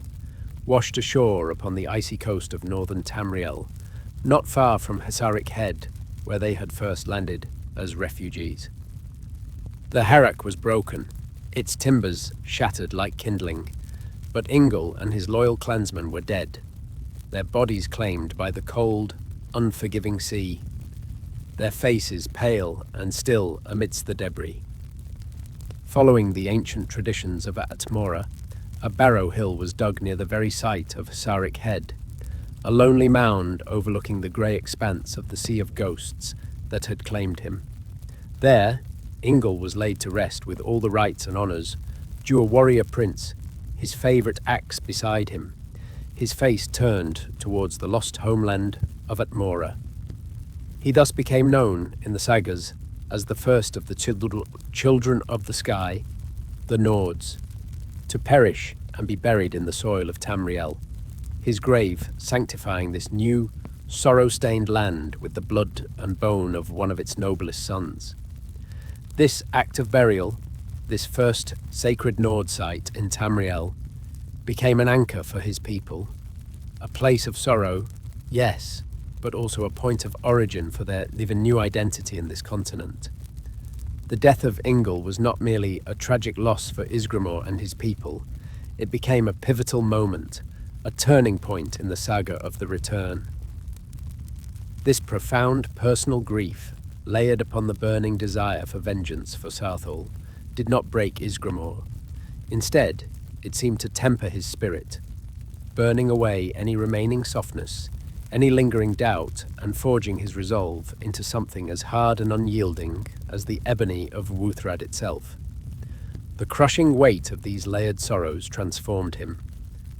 washed ashore upon the icy coast of northern Tamriel, not far from Hasaric Head, where they had first landed as refugees. The Harbinger was broken, its timbers shattered like kindling, but Ingol and his loyal clansmen were dead, their bodies claimed by the cold, unforgiving sea, their faces pale and still amidst the debris. Following the ancient traditions of Atmora, a barrow hill was dug near the very site of Saarthal Head, a lonely mound overlooking the grey expanse of the Sea of Ghosts that had claimed him. There, Ingol was laid to rest with all the rites and honours, due a warrior prince, his favourite axe beside him, his face turned towards the lost homeland of Atmora. He thus became known in the sagas as the first of the children of the sky, the Nords, to perish and be buried in the soil of Tamriel, his grave sanctifying this new, sorrow-stained land with the blood and bone of one of its noblest sons. This act of burial, this first sacred Nord site in Tamriel, became an anchor for his people, a place of sorrow, yes, but also a point of origin for their even new identity in this continent. The death of Ingol was not merely a tragic loss for Ysgramor and his people, it became a pivotal moment, a turning point in the saga of the return. This profound personal grief, layered upon the burning desire for vengeance for Saarthal, did not break Ysgramor. Instead, it seemed to temper his spirit, burning away any remaining softness, any lingering doubt, and forging his resolve into something as hard and unyielding as the ebony of Wuuthrad itself. The crushing weight of these layered sorrows transformed him,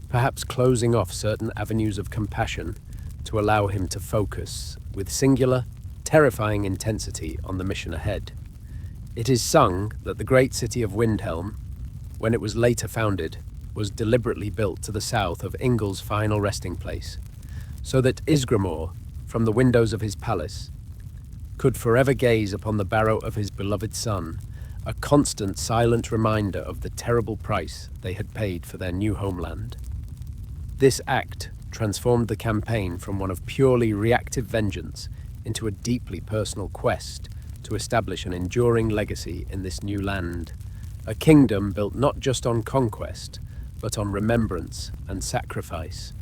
perhaps closing off certain avenues of compassion to allow him to focus with singular, terrifying intensity on the mission ahead. It is sung that the great city of Windhelm, when it was later founded, was deliberately built to the south of Ingol's final resting place, so that Ysgramor, from the windows of his palace, could forever gaze upon the barrow of his beloved son, a constant silent reminder of the terrible price they had paid for their new homeland. This act transformed the campaign from one of purely reactive vengeance into a deeply personal quest to establish an enduring legacy in this new land, a kingdom built not just on conquest, but on remembrance and sacrifice.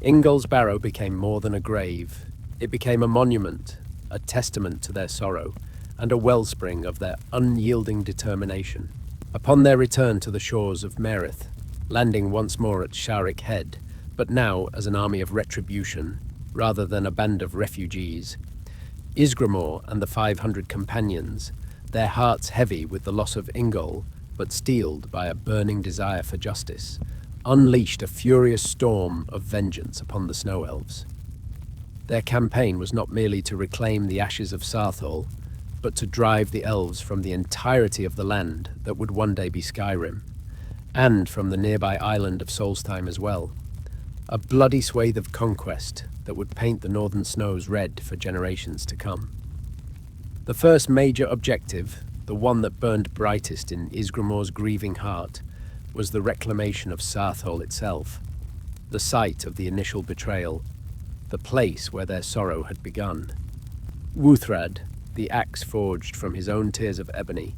Ingol's barrow became more than a grave. It became a monument, a testament to their sorrow, and a wellspring of their unyielding determination. Upon their return to the shores of Merethic, landing once more at Saarthal Head, but now as an army of retribution, rather than a band of refugees, Ysgramor and the 500 companions, their hearts heavy with the loss of Ingol, but steeled by a burning desire for justice, unleashed a furious storm of vengeance upon the Snow Elves. Their campaign was not merely to reclaim the ashes of Saarthal, but to drive the elves from the entirety of the land that would one day be Skyrim, and from the nearby island of Solstheim as well. A bloody swathe of conquest that would paint the northern snows red for generations to come. The first major objective, the one that burned brightest in Ysgramor's grieving heart, was the reclamation of Saarthal itself, the site of the initial betrayal, the place where their sorrow had begun. Wuuthrad, the axe forged from his own tears of ebony,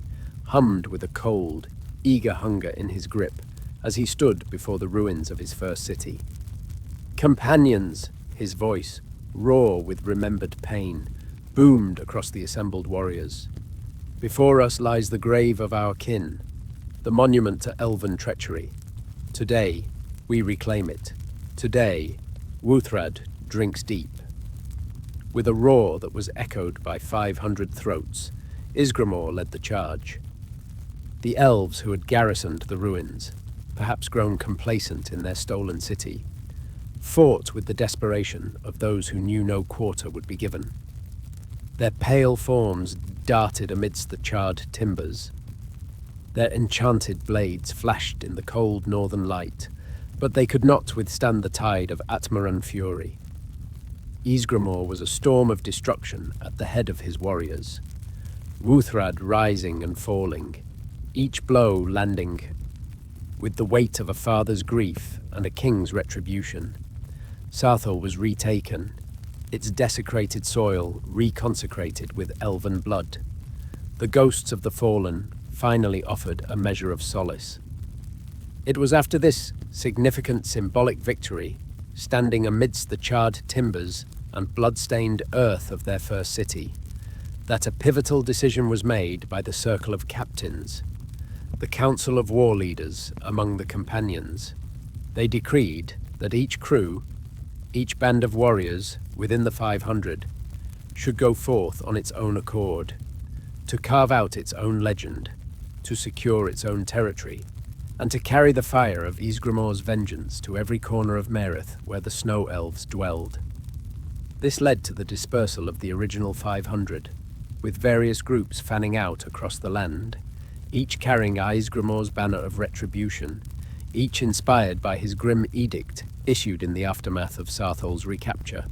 hummed with a cold, eager hunger in his grip as he stood before the ruins of his first city. "Companions," his voice, raw with remembered pain, boomed across the assembled warriors. "Before us lies the grave of our kin, the monument to elven treachery. Today, we reclaim it. Today, Wuuthrad drinks deep." With a roar that was echoed by 500 throats, Ysgramor led the charge. The elves who had garrisoned the ruins, perhaps grown complacent in their stolen city, fought with the desperation of those who knew no quarter would be given. Their pale forms darted amidst the charred timbers. Their enchanted blades flashed in the cold northern light, but they could not withstand the tide of Atmoran fury. Ysgramor was a storm of destruction at the head of his warriors, Wuuthrad rising and falling, each blow landing with the weight of a father's grief and a king's retribution. Saarthal was retaken, its desecrated soil reconsecrated with elven blood. The ghosts of the fallen finally offered a measure of solace. It was after this significant symbolic victory, standing amidst the charred timbers and blood-stained earth of their first city, that a pivotal decision was made by the Circle of Captains, the Council of War Leaders among the companions. They decreed that each crew, each band of warriors within the 500, should go forth on its own accord, to carve out its own legend, to secure its own territory, and to carry the fire of Ysgramor's vengeance to every corner of Merethic where the Snow Elves dwelled. This led to the dispersal of the original 500, with various groups fanning out across the land, each carrying Ysgramor's banner of retribution, each inspired by his grim edict issued in the aftermath of Saarthal's recapture.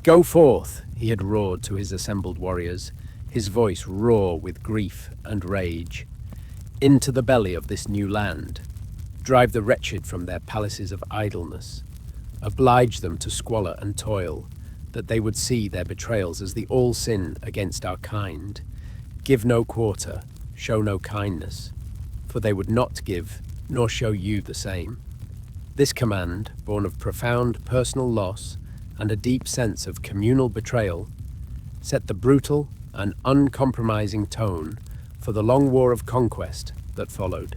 "Go forth," he had roared to his assembled warriors, his voice raw with grief and rage. "Into the belly of this new land. Drive the wretched from their palaces of idleness. Oblige them to squalor and toil, that they would see their betrayals as the all sin against our kind. Give no quarter, show no kindness, for they would not give, nor show you the same." This command, born of profound personal loss and a deep sense of communal betrayal, set the brutal and uncompromising tone for the long war of conquest that followed.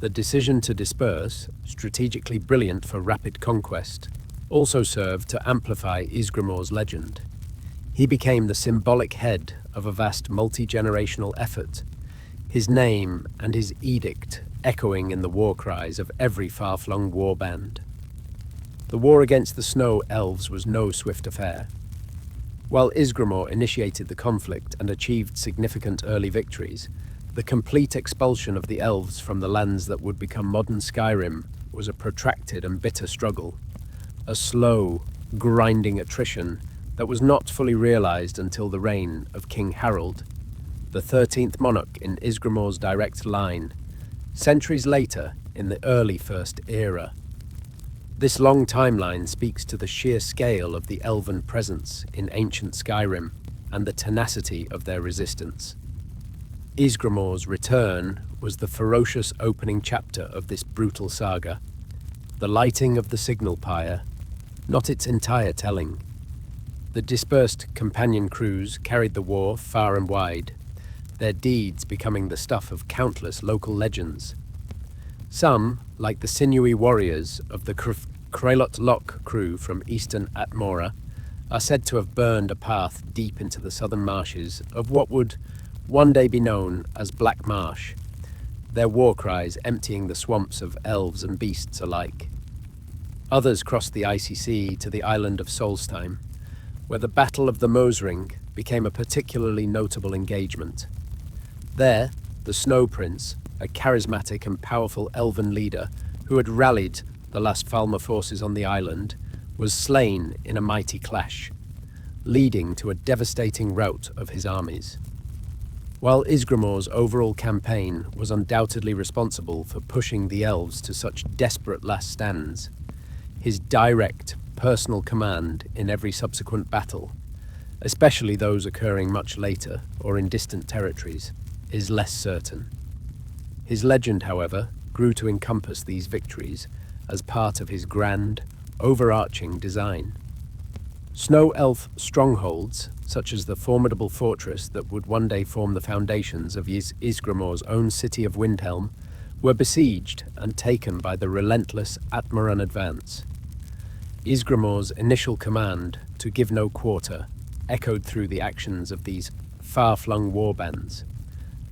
The decision to disperse, strategically brilliant for rapid conquest, also served to amplify Ysgramor's legend. He became the symbolic head of a vast multi-generational effort, his name and his edict echoing in the war cries of every far-flung warband. The war against the Snow Elves was no swift affair. While Ysgramor initiated the conflict and achieved significant early victories, the complete expulsion of the elves from the lands that would become modern Skyrim was a protracted and bitter struggle, a slow, grinding attrition that was not fully realized until the reign of King Harald, the 13th monarch in Ysgramor's direct line, centuries later in the early First Era. This long timeline speaks to the sheer scale of the elven presence in ancient Skyrim and the tenacity of their resistance. Ysgramor's return was the ferocious opening chapter of this brutal saga, the lighting of the signal pyre, not its entire telling. The dispersed companion crews carried the war far and wide, their deeds becoming the stuff of countless local legends. Some, like the sinewy warriors of the Kralot Lock crew from eastern Atmora, are said to have burned a path deep into the southern marshes of what would one day be known as Black Marsh, their war cries emptying the swamps of elves and beasts alike. Others crossed the icy sea to the island of Solstheim, where the Battle of the Mosring became a particularly notable engagement. There, the Snow Prince, a charismatic and powerful elven leader who had rallied the last Falmer forces on the island, was slain in a mighty clash, leading to a devastating rout of his armies. While Ysgramor's overall campaign was undoubtedly responsible for pushing the elves to such desperate last stands, his direct, personal command in every subsequent battle, especially those occurring much later or in distant territories, is less certain. His legend, however, grew to encompass these victories as part of his grand, overarching design. Snow Elf strongholds, such as the formidable fortress that would one day form the foundations of Ysgramor's own city of Windhelm, were besieged and taken by the relentless Atmoran advance. Ysgramor's initial command to give no quarter echoed through the actions of these far-flung warbands,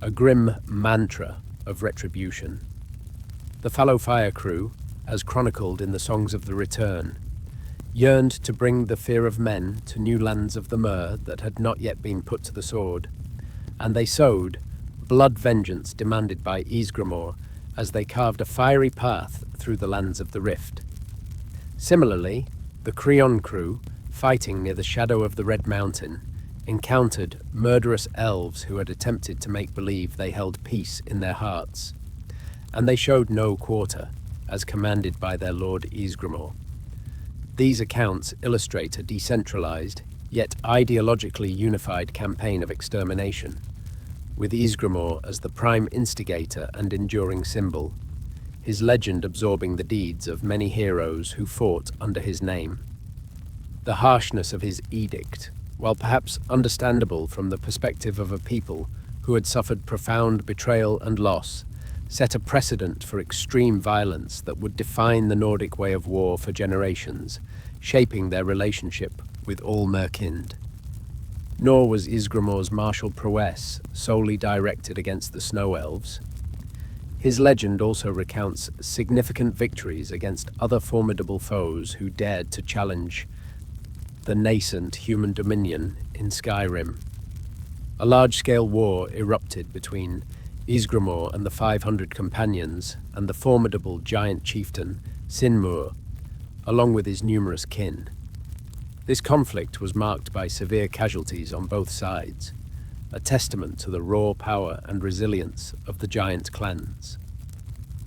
a grim mantra of retribution. The Fallow Fire crew, as chronicled in the Songs of the Return, yearned to bring the fear of men to new lands of the Mer that had not yet been put to the sword, and they sowed blood vengeance demanded by Ysgramor as they carved a fiery path through the lands of the Rift. Similarly, the Creon crew, fighting near the shadow of the Red Mountain, encountered murderous elves who had attempted to make believe they held peace in their hearts, and they showed no quarter, as commanded by their lord Ysgramor. These accounts illustrate a decentralized, yet ideologically unified campaign of extermination, with Ysgramor as the prime instigator and enduring symbol. his legend absorbing the deeds of many heroes who fought under his name. The harshness of his edict, while perhaps understandable from the perspective of a people who had suffered profound betrayal and loss, set a precedent for extreme violence that would define the Nordic way of war for generations, shaping their relationship with all Merkind. Nor was Ysgramor's martial prowess solely directed against the Snow Elves. His legend also recounts significant victories against other formidable foes who dared to challenge the nascent human dominion in Skyrim. A large-scale war erupted between Ysgramor and the 500 companions and the formidable giant chieftain Sinmur, along with his numerous kin. This conflict was marked by severe casualties on both sides, a testament to the raw power and resilience of the giant clans.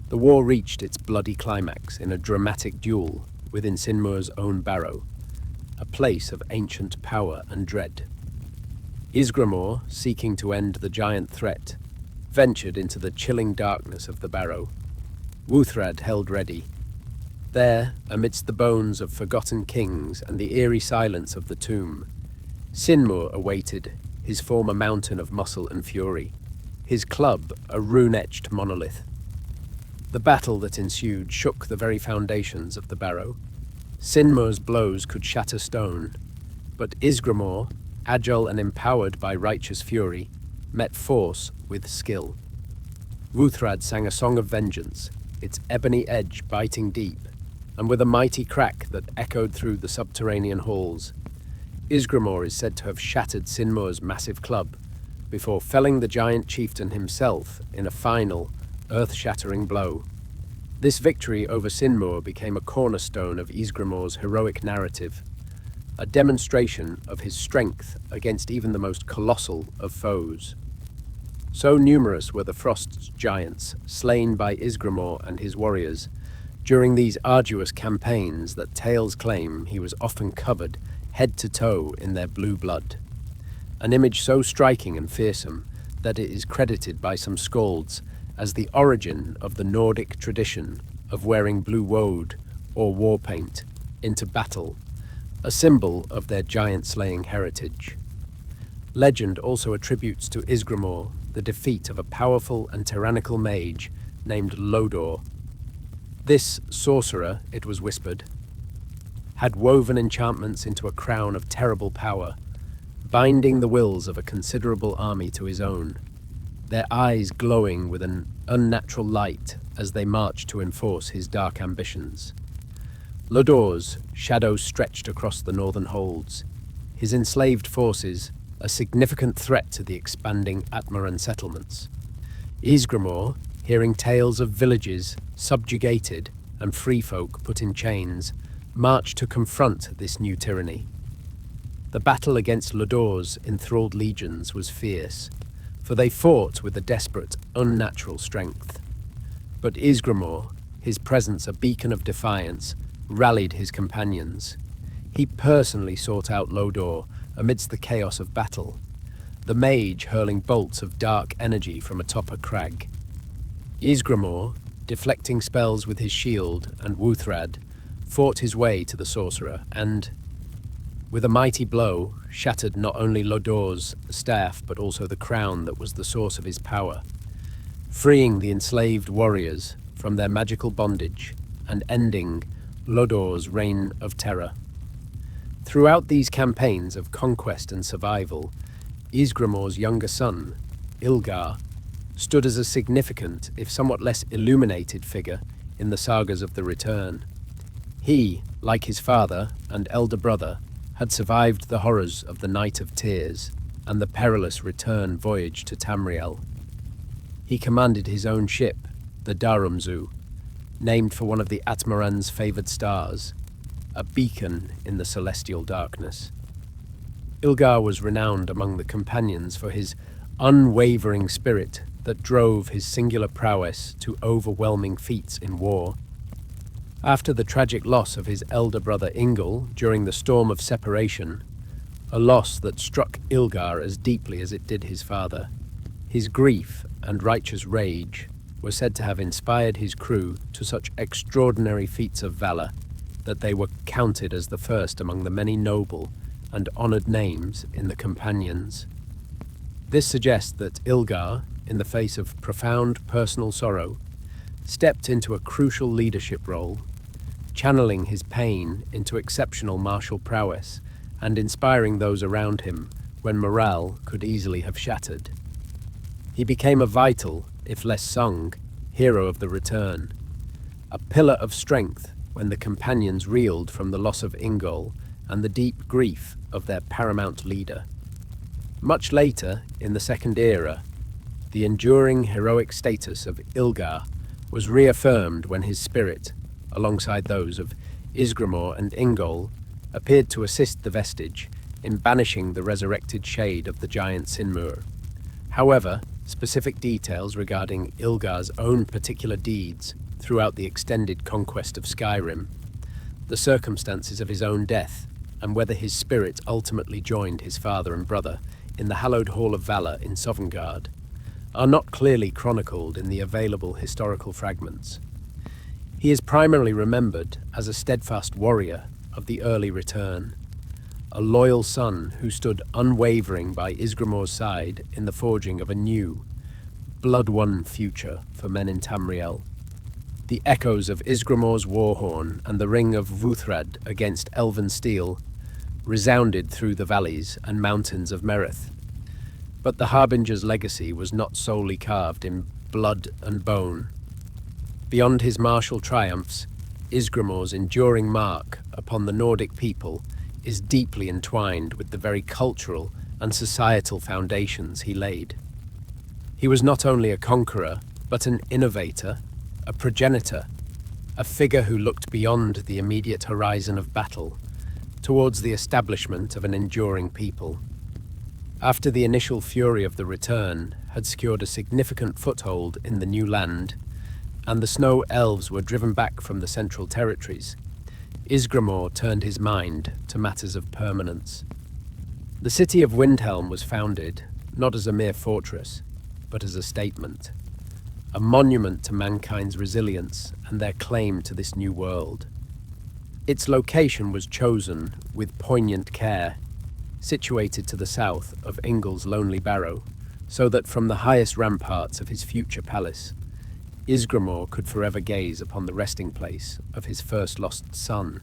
The war reached its bloody climax in a dramatic duel within Sinmur's own barrow, a place of ancient power and dread. Ysgramor, seeking to end the giant threat, ventured into the chilling darkness of the barrow. Wuuthrad held ready. There, amidst the bones of forgotten kings and the eerie silence of the tomb, Sinmur awaited, his former mountain of muscle and fury, his club a rune-etched monolith. The battle that ensued shook the very foundations of the barrow. Sinmur's blows could shatter stone, but Ysgramor, agile and empowered by righteous fury, met force with skill. Wuuthrad sang a song of vengeance, its ebony edge biting deep, and with a mighty crack that echoed through the subterranean halls, Ysgramor is said to have shattered Sinmur's massive club before felling the giant chieftain himself in a final, earth-shattering blow. This victory over Sinmur became a cornerstone of Ysgramor's heroic narrative, a demonstration of his strength against even the most colossal of foes. So numerous were the Frost giants slain by Ysgramor and his warriors during these arduous campaigns that tales claim he was often covered head to toe in their blue blood, an image so striking and fearsome that it is credited by some skalds as the origin of the Nordic tradition of wearing blue woad or war paint into battle, a symbol of their giant-slaying heritage. Legend also attributes to Ysgramor the defeat of a powerful and tyrannical mage named Lodor. This sorcerer, it was whispered, had woven enchantments into a crown of terrible power, binding the wills of a considerable army to his own, their eyes glowing with an unnatural light as they marched to enforce his dark ambitions. Lodor's shadow stretched across the northern holds, his enslaved forces a significant threat to the expanding Atmoran settlements. Ysgramor, hearing tales of villages subjugated and free folk put in chains, marched to confront this new tyranny. The battle against Lodor's enthralled legions was fierce, for they fought with a desperate, unnatural strength. But Ysgramor, his presence a beacon of defiance, rallied his companions. He personally sought out Lodor amidst the chaos of battle, the mage hurling bolts of dark energy from atop a crag. Ysgramor, deflecting spells with his shield, and Wuuthrad fought his way to the sorcerer and, with a mighty blow, shattered not only Lodor's staff but also the crown that was the source of his power, freeing the enslaved warriors from their magical bondage and ending Lodor's reign of terror. Throughout these campaigns of conquest and survival, Ysgramor's younger son, Ilgar, stood as a significant, if somewhat less illuminated figure in the sagas of the Return. He, like his father and elder brother, had survived the horrors of the Night of Tears and the perilous return voyage to Tamriel. He commanded his own ship, the Darumzu, named for one of the Atmoran's favoured stars, a beacon in the celestial darkness. Ilgar was renowned among the companions for his unwavering spirit that drove his singular prowess to overwhelming feats in war. After the tragic loss of his elder brother Ingol during the storm of separation, a loss that struck Ilgar as deeply as it did his father, his grief and righteous rage were said to have inspired his crew to such extraordinary feats of valor that they were counted as the first among the many noble and honored names in the Companions. This suggests that Ilgar, in the face of profound personal sorrow, stepped into a crucial leadership role, channeling his pain into exceptional martial prowess and inspiring those around him when morale could easily have shattered. He became a vital, if less sung, hero of the return, a pillar of strength when the Companions reeled from the loss of Ingol and the deep grief of their paramount leader. Much later, in the Second Era, the enduring heroic status of Ilgar was reaffirmed when his spirit, alongside those of Ysgramor and Ingol, appeared to assist the Vestige in banishing the resurrected shade of the giant Sinmur. However, specific details regarding Ilgar's own particular deeds throughout the extended conquest of Skyrim, the circumstances of his own death, and whether his spirit ultimately joined his father and brother in the hallowed Hall of Valor in Sovngarde, are not clearly chronicled in the available historical fragments. He is primarily remembered as a steadfast warrior of the early return, a loyal son who stood unwavering by Ysgramor's side in the forging of a new, blood-won future for men in Tamriel. The echoes of Ysgramor's war horn and the ring of Wuuthrad against elven steel resounded through the valleys and mountains of Merethic. But the Harbinger's legacy was not solely carved in blood and bone. Beyond his martial triumphs, Ysgramor's enduring mark upon the Nordic people is deeply entwined with the very cultural and societal foundations he laid. He was not only a conqueror, but an innovator, a progenitor, a figure who looked beyond the immediate horizon of battle, towards the establishment of an enduring people. After the initial fury of the return had secured a significant foothold in the new land, and the Snow Elves were driven back from the central territories, Ysgramor turned his mind to matters of permanence. The city of Windhelm was founded, not as a mere fortress, but as a statement, a monument to mankind's resilience and their claim to this new world. Its location was chosen with poignant care, situated to the south of Ingol's lonely barrow, so that from the highest ramparts of his future palace, Ysgramor could forever gaze upon the resting place of his first lost son,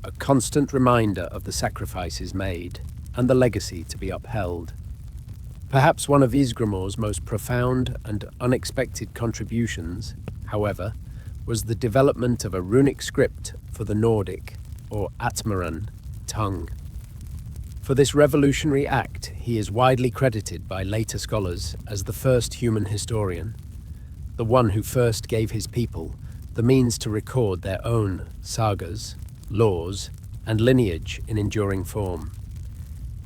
a constant reminder of the sacrifices made and the legacy to be upheld. Perhaps one of Ysgramor's most profound and unexpected contributions, however, was the development of a runic script for the Nordic, or Atmoran, tongue. For this revolutionary act, he is widely credited by later scholars as the first human historian, the one who first gave his people the means to record their own sagas, laws, and lineage in enduring form.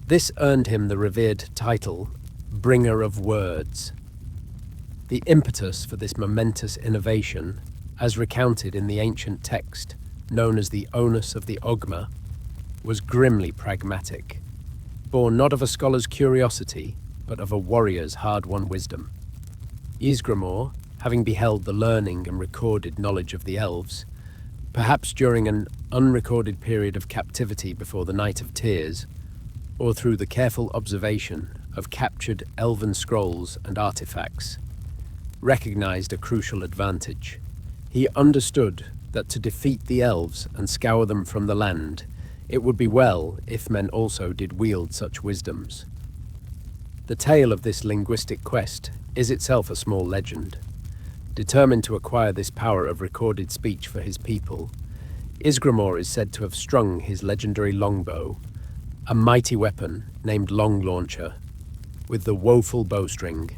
This earned him the revered title, Bringer of Words. The impetus for this momentous innovation, as recounted in the ancient text known as the Onus of the Ogma, was grimly pragmatic, born not of a scholar's curiosity, but of a warrior's hard-won wisdom. Ysgramor, having beheld the learning and recorded knowledge of the elves, perhaps during an unrecorded period of captivity before the Night of Tears, or through the careful observation of captured elven scrolls and artifacts, recognized a crucial advantage. He understood that to defeat the elves and scour them from the land, it would be well if men also did wield such wisdoms. The tale of this linguistic quest is itself a small legend. Determined to acquire this power of recorded speech for his people, Ysgramor is said to have strung his legendary longbow, a mighty weapon named Long Launcher, with the woeful bowstring,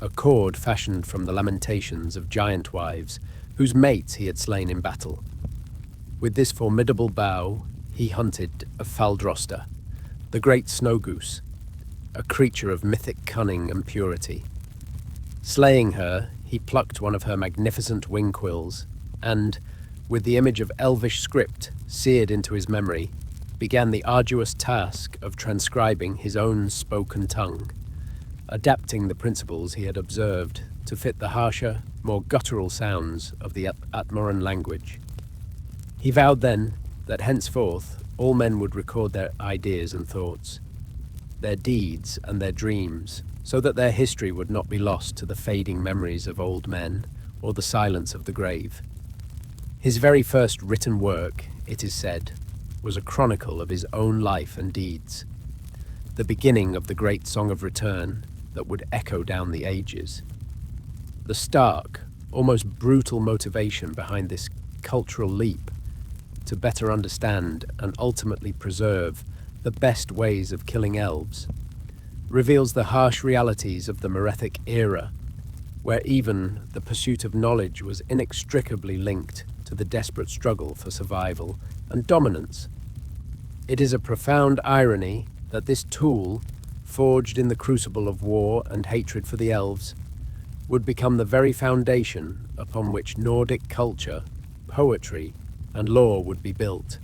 a cord fashioned from the lamentations of giant wives whose mates he had slain in battle. With this formidable bow, he hunted a Faldrosta, the great snow goose, a creature of mythic cunning and purity. Slaying her, he plucked one of her magnificent wing quills and, with the image of elvish script seared into his memory, began the arduous task of transcribing his own spoken tongue, adapting the principles he had observed to fit the harsher, more guttural sounds of the Atmoran language. He vowed then that henceforth all men would record their ideas and thoughts, their deeds and their dreams, so that their history would not be lost to the fading memories of old men or the silence of the grave. His very first written work, it is said, was a chronicle of his own life and deeds, the beginning of the great Song of Return that would echo down the ages. The stark, almost brutal motivation behind this cultural leap to better understand and ultimately preserve the best ways of killing elves reveals the harsh realities of the Merethic Era, where even the pursuit of knowledge was inextricably linked to the desperate struggle for survival and dominance. It is a profound irony that this tool, forged in the crucible of war and hatred for the elves, would become the very foundation upon which Nordic culture, poetry, and lore would be built,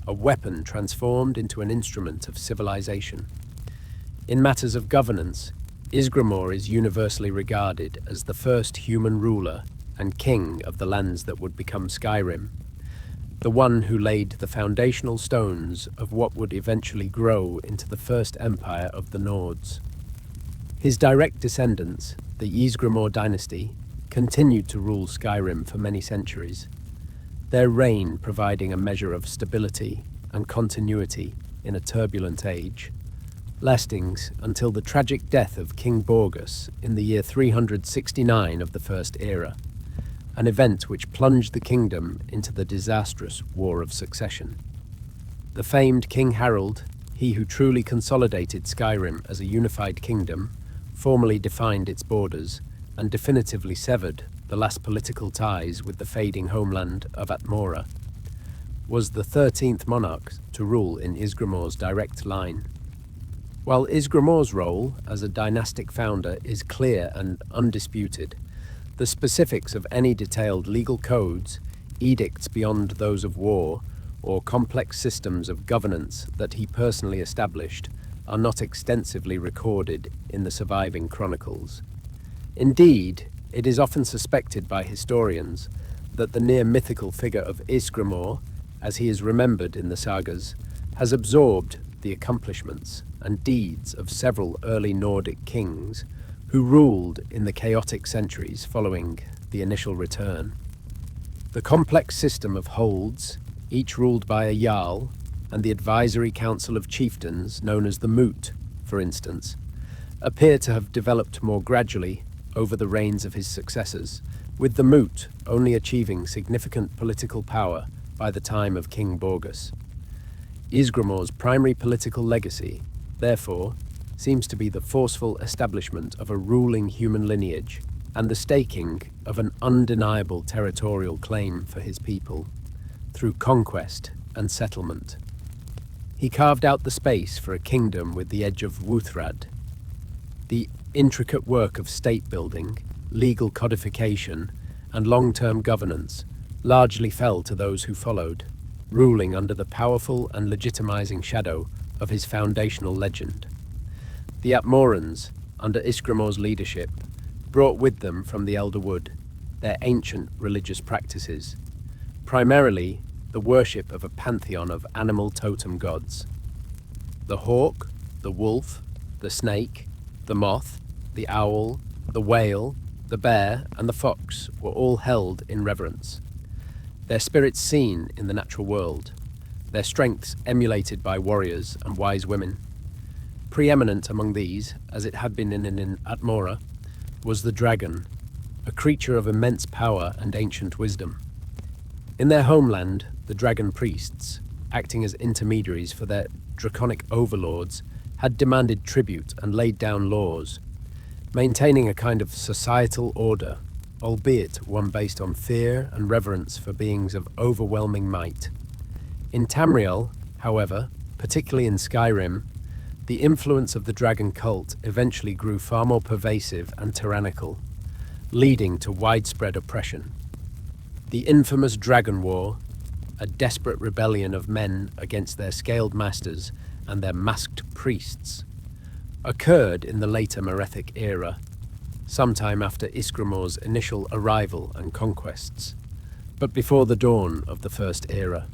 a weapon transformed into an instrument of civilization. In matters of governance, Ysgramor is universally regarded as the first human ruler and king of the lands that would become Skyrim, the one who laid the foundational stones of what would eventually grow into the first empire of the Nords. His direct descendants, the Ysgramor dynasty, continued to rule Skyrim for many centuries, their reign providing a measure of stability and continuity in a turbulent age, lasting until the tragic death of King Borgus in the year 369 of the First Era, an event which plunged the kingdom into the disastrous War of Succession. The famed King Harold, he who truly consolidated Skyrim as a unified kingdom, formally defined its borders and definitively severed the last political ties with the fading homeland of Atmora, was the 13th monarch to rule in Ysgramor's direct line. While Ysgramor's role as a dynastic founder is clear and undisputed, the specifics of any detailed legal codes, edicts beyond those of war, or complex systems of governance that he personally established are not extensively recorded in the surviving chronicles. Indeed, it is often suspected by historians that the near-mythical figure of Ysgramor, as he is remembered in the sagas, has absorbed the accomplishments and deeds of several early Nordic kings who ruled in the chaotic centuries following the initial return. The complex system of holds, each ruled by a jarl, and the advisory council of chieftains, known as the Moot, for instance, appear to have developed more gradually over the reigns of his successors, with the Moot only achieving significant political power by the time of King Borgus. Ysgramor's primary political legacy, therefore, seems to be the forceful establishment of a ruling human lineage and the staking of an undeniable territorial claim for his people through conquest and settlement. He carved out the space for a kingdom with the edge of Wuuthrad. The intricate work of state building, legal codification, and long-term governance largely fell to those who followed, ruling under the powerful and legitimizing shadow of his foundational legend. The Atmorans, under Ysgramor's leadership, brought with them from the Elder Wood their ancient religious practices, primarily the worship of a pantheon of animal totem gods. The hawk, the wolf, the snake, the moth, the owl, the whale, the bear, and the fox were all held in reverence, their spirits seen in the natural world, their strengths emulated by warriors and wise women. Preeminent among these, as it had been in Atmora, was the dragon, a creature of immense power and ancient wisdom. In their homeland, the dragon priests, acting as intermediaries for their draconic overlords, had demanded tribute and laid down laws, maintaining a kind of societal order, albeit one based on fear and reverence for beings of overwhelming might. In Tamriel, however, particularly in Skyrim, the influence of the dragon cult eventually grew far more pervasive and tyrannical, leading to widespread oppression. The infamous Dragon War, a desperate rebellion of men against their scaled masters and their masked priests, occurred in the later Merethic Era, sometime after Ysgramor's initial arrival and conquests, but before the dawn of the First Era.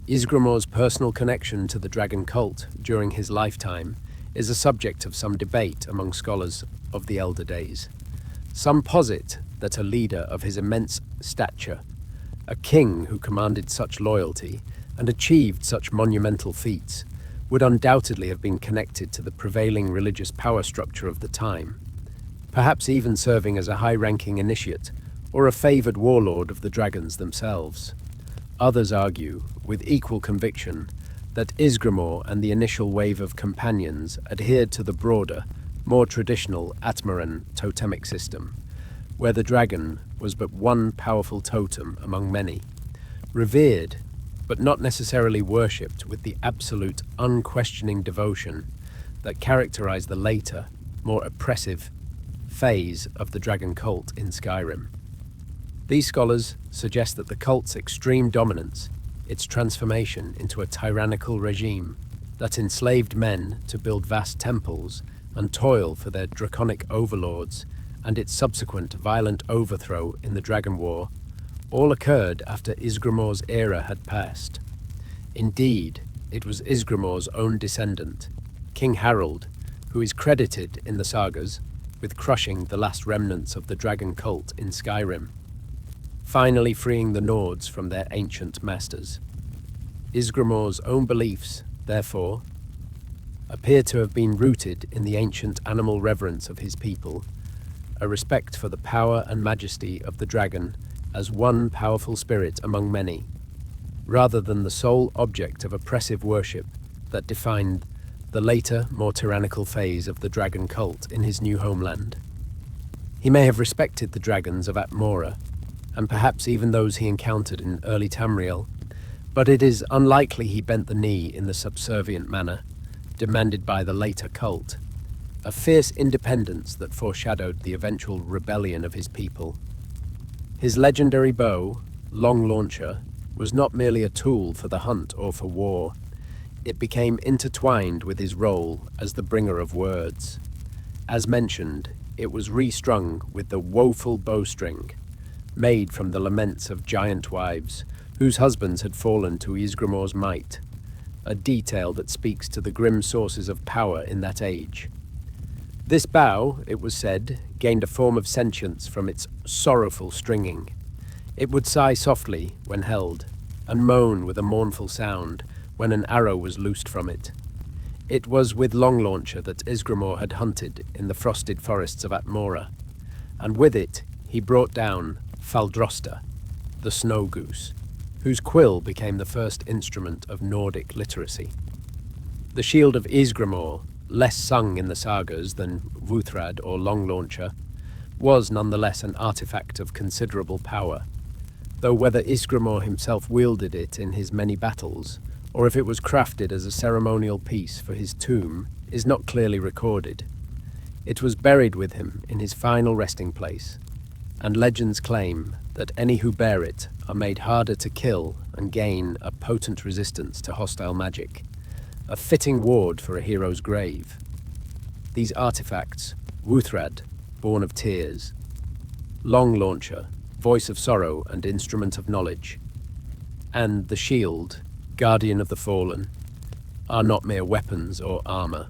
Ysgramor's personal connection to the dragon cult during his lifetime is a subject of some debate among scholars of the elder days. Some posit that a leader of his immense stature, a king who commanded such loyalty and achieved such monumental feats, would undoubtedly have been connected to the prevailing religious power structure of the time, perhaps even serving as a high-ranking initiate or a favoured warlord of the dragons themselves. Others argue, with equal conviction, that Ysgramor and the initial wave of companions adhered to the broader, more traditional Atmoran totemic system, where the dragon was but one powerful totem among many, revered but not necessarily worshipped with the absolute, unquestioning devotion that characterized the later, more oppressive phase of the dragon cult in Skyrim. These scholars suggest that the cult's extreme dominance, its transformation into a tyrannical regime that enslaved men to build vast temples and toil for their draconic overlords, and its subsequent violent overthrow in the Dragon War, all occurred after Ysgramor's era had passed. Indeed, it was Ysgramor's own descendant, King Harald, who is credited in the sagas with crushing the last remnants of the dragon cult in Skyrim, finally freeing the Nords from their ancient masters. Ysgramor's own beliefs, therefore, appear to have been rooted in the ancient animal reverence of his people, a respect for the power and majesty of the dragon as one powerful spirit among many, rather than the sole object of oppressive worship that defined the later, more tyrannical phase of the dragon cult in his new homeland. He may have respected the dragons of Atmora, and perhaps even those he encountered in early Tamriel, but it is unlikely he bent the knee in the subservient manner demanded by the later cult, a fierce independence that foreshadowed the eventual rebellion of his people. His legendary bow, Long Launcher, was not merely a tool for the hunt or for war. It became intertwined with his role as the bringer of words. As mentioned, it was restrung with the woeful bowstring, made from the laments of giant wives whose husbands had fallen to Ysgramor's might, a detail that speaks to the grim sources of power in that age. This bow, it was said, gained a form of sentience from its sorrowful stringing. It would sigh softly when held, and moan with a mournful sound when an arrow was loosed from it. It was with Long Launcher that Ysgramor had hunted in the frosted forests of Atmora, and with it he brought down Faldrosta, the snow goose, whose quill became the first instrument of Nordic literacy. The shield of Ysgramor, less sung in the sagas than Wuuthrad or Long Launcher, was nonetheless an artifact of considerable power, though whether Ysgramor himself wielded it in his many battles, or if it was crafted as a ceremonial piece for his tomb, is not clearly recorded. It was buried with him in his final resting place, and legends claim that any who bear it are made harder to kill and gain a potent resistance to hostile magic, a fitting ward for a hero's grave. These artifacts, Wuuthrad, born of tears, Long Launcher, voice of sorrow and instrument of knowledge, and the shield, guardian of the fallen, are not mere weapons or armor.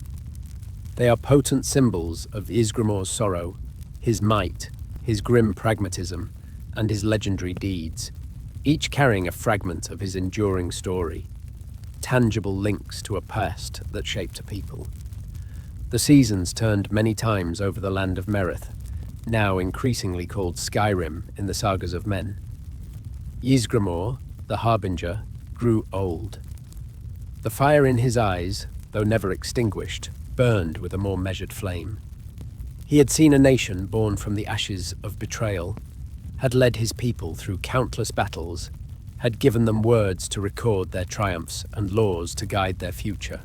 They are potent symbols of Ysgramor's sorrow, his might, his grim pragmatism, and his legendary deeds, each carrying a fragment of his enduring story, tangible links to a past that shaped a people. The seasons turned many times over the land of Merethic, now increasingly called Skyrim in the sagas of men. Ysgramor, the Harbinger, grew old. The fire in his eyes, though never extinguished, burned with a more measured flame. He had seen a nation born from the ashes of betrayal, had led his people through countless battles, had given them words to record their triumphs and laws to guide their future.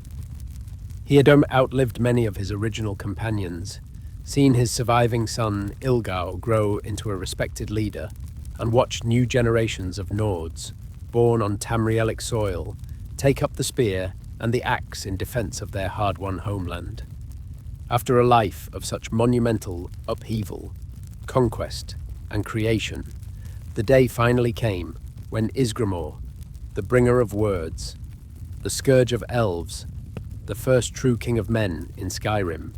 He had outlived many of his original companions, seen his surviving son Ilgau grow into a respected leader, and watched new generations of Nords, born on Tamrielic soil, take up the spear and the axe in defense of their hard-won homeland. After a life of such monumental upheaval, conquest, and creation, the day finally came when Ysgramor, the bringer of words, the scourge of elves, the first true king of men in Skyrim,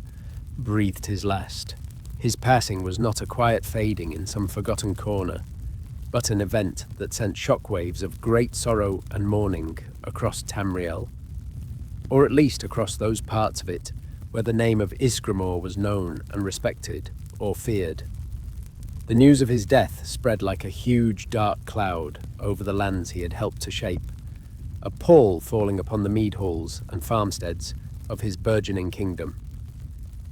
breathed his last. His passing was not a quiet fading in some forgotten corner, but an event that sent shockwaves of great sorrow and mourning across Tamriel, or at least across those parts of it where the name of Ysgramor was known and respected or feared. The news of his death spread like a huge dark cloud over the lands he had helped to shape, a pall falling upon the mead halls and farmsteads of his burgeoning kingdom.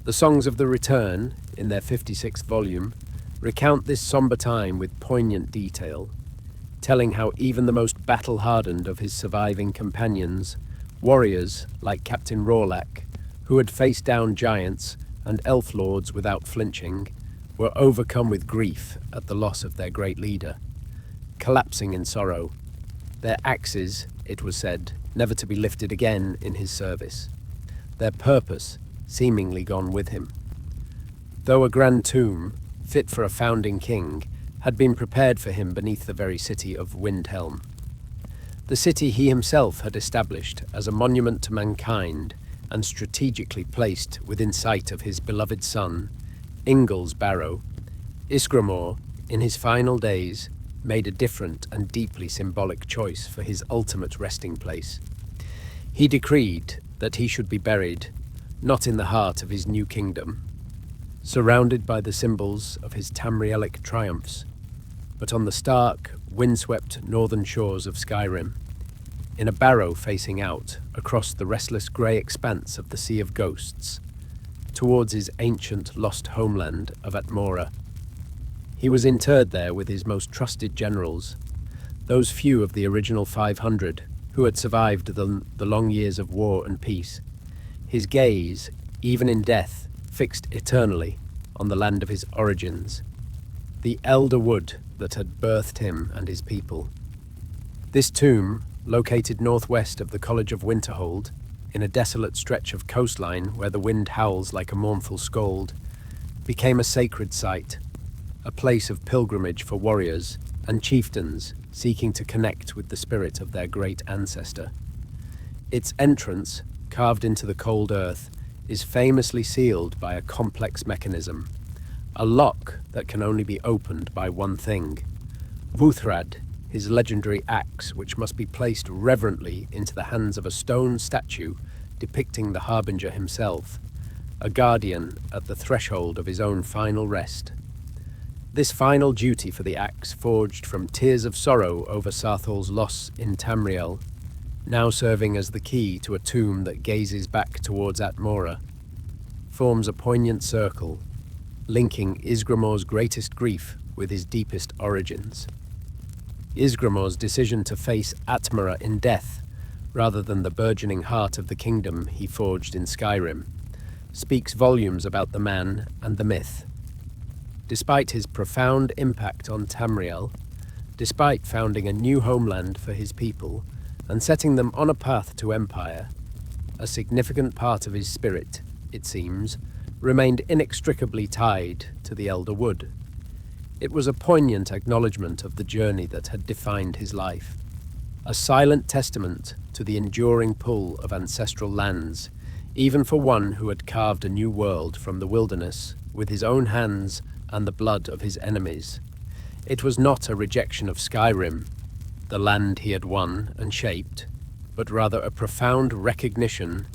The Songs of the Return, in their 56th volume, recount this somber time with poignant detail, telling how even the most battle-hardened of his surviving companions, warriors like Captain Rorlak, who had faced down giants and elf lords without flinching, were overcome with grief at the loss of their great leader, collapsing in sorrow, their axes, it was said, never to be lifted again in his service, their purpose seemingly gone with him. Though a grand tomb, fit for a founding king, had been prepared for him beneath the very city of Windhelm, the city he himself had established as a monument to mankind and strategically placed within sight of his beloved son, Ingol's barrow, Ysgramor, in his final days, made a different and deeply symbolic choice for his ultimate resting place. He decreed that he should be buried not in the heart of his new kingdom, surrounded by the symbols of his Tamrielic triumphs, but on the stark, windswept northern shores of Skyrim, in a barrow facing out across the restless grey expanse of the Sea of Ghosts, towards his ancient lost homeland of Atmora. He was interred there with his most trusted generals, those few of the original 500 who had survived the long years of war and peace, his gaze, even in death, fixed eternally on the land of his origins, the elder wood that had birthed him and his people. This tomb, located northwest of the College of Winterhold, in a desolate stretch of coastline where the wind howls like a mournful scold, became a sacred site, a place of pilgrimage for warriors and chieftains seeking to connect with the spirit of their great ancestor. Its entrance, carved into the cold earth, is famously sealed by a complex mechanism, a lock that can only be opened by one thing: Wuuthrad, his legendary axe, which must be placed reverently into the hands of a stone statue depicting the Harbinger himself, a guardian at the threshold of his own final rest. This final duty for the axe, forged from tears of sorrow over Saarthal's loss in Tamriel, now serving as the key to a tomb that gazes back towards Atmora, forms a poignant circle, linking Ysgramor's greatest grief with his deepest origins. Ysgramor's decision to face Atmora in death, rather than the burgeoning heart of the kingdom he forged in Skyrim, speaks volumes about the man and the myth. Despite his profound impact on Tamriel, despite founding a new homeland for his people and setting them on a path to empire, a significant part of his spirit, it seems, remained inextricably tied to the elder wood. It was a poignant acknowledgement of the journey that had defined his life, a silent testament to the enduring pull of ancestral lands, even for one who had carved a new world from the wilderness with his own hands and the blood of his enemies. It was not a rejection of Skyrim, the land he had won and shaped, but rather a profound recognition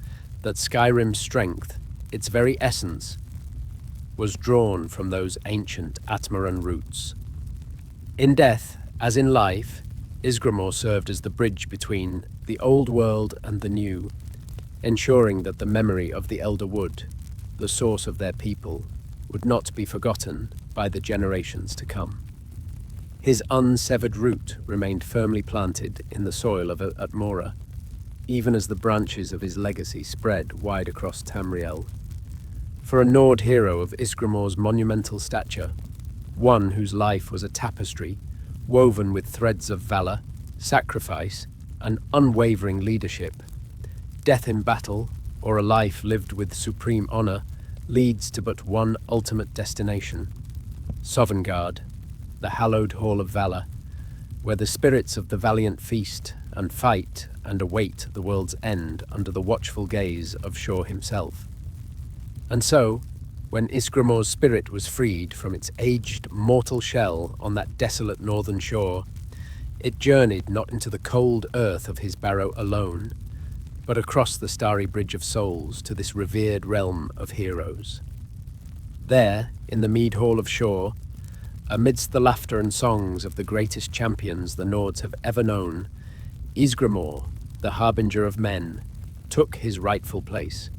that Skyrim's strength, its very essence, was drawn from those ancient Atmoran roots. In death, as in life, Ysgramor served as the bridge between the old world and the new, ensuring that the memory of the Elder Wood, the source of their people, would not be forgotten by the generations to come. His unsevered root remained firmly planted in the soil of Atmora, even as the branches of his legacy spread wide across Tamriel. For a Nord hero of Ysgramor's monumental stature, one whose life was a tapestry woven with threads of valor, sacrifice, and unwavering leadership, death in battle, or a life lived with supreme honor, leads to but one ultimate destination, Sovngarde, the hallowed hall of valor, where the spirits of the valiant feast and fight and await the world's end under the watchful gaze of Shor himself. And so, when Ysgramor's spirit was freed from its aged mortal shell on that desolate northern shore, it journeyed not into the cold earth of his barrow alone, but across the starry bridge of souls to this revered realm of heroes. There, in the mead hall of Shor, amidst the laughter and songs of the greatest champions the Nords have ever known, Ysgramor, the Harbinger of Men, took his rightful place.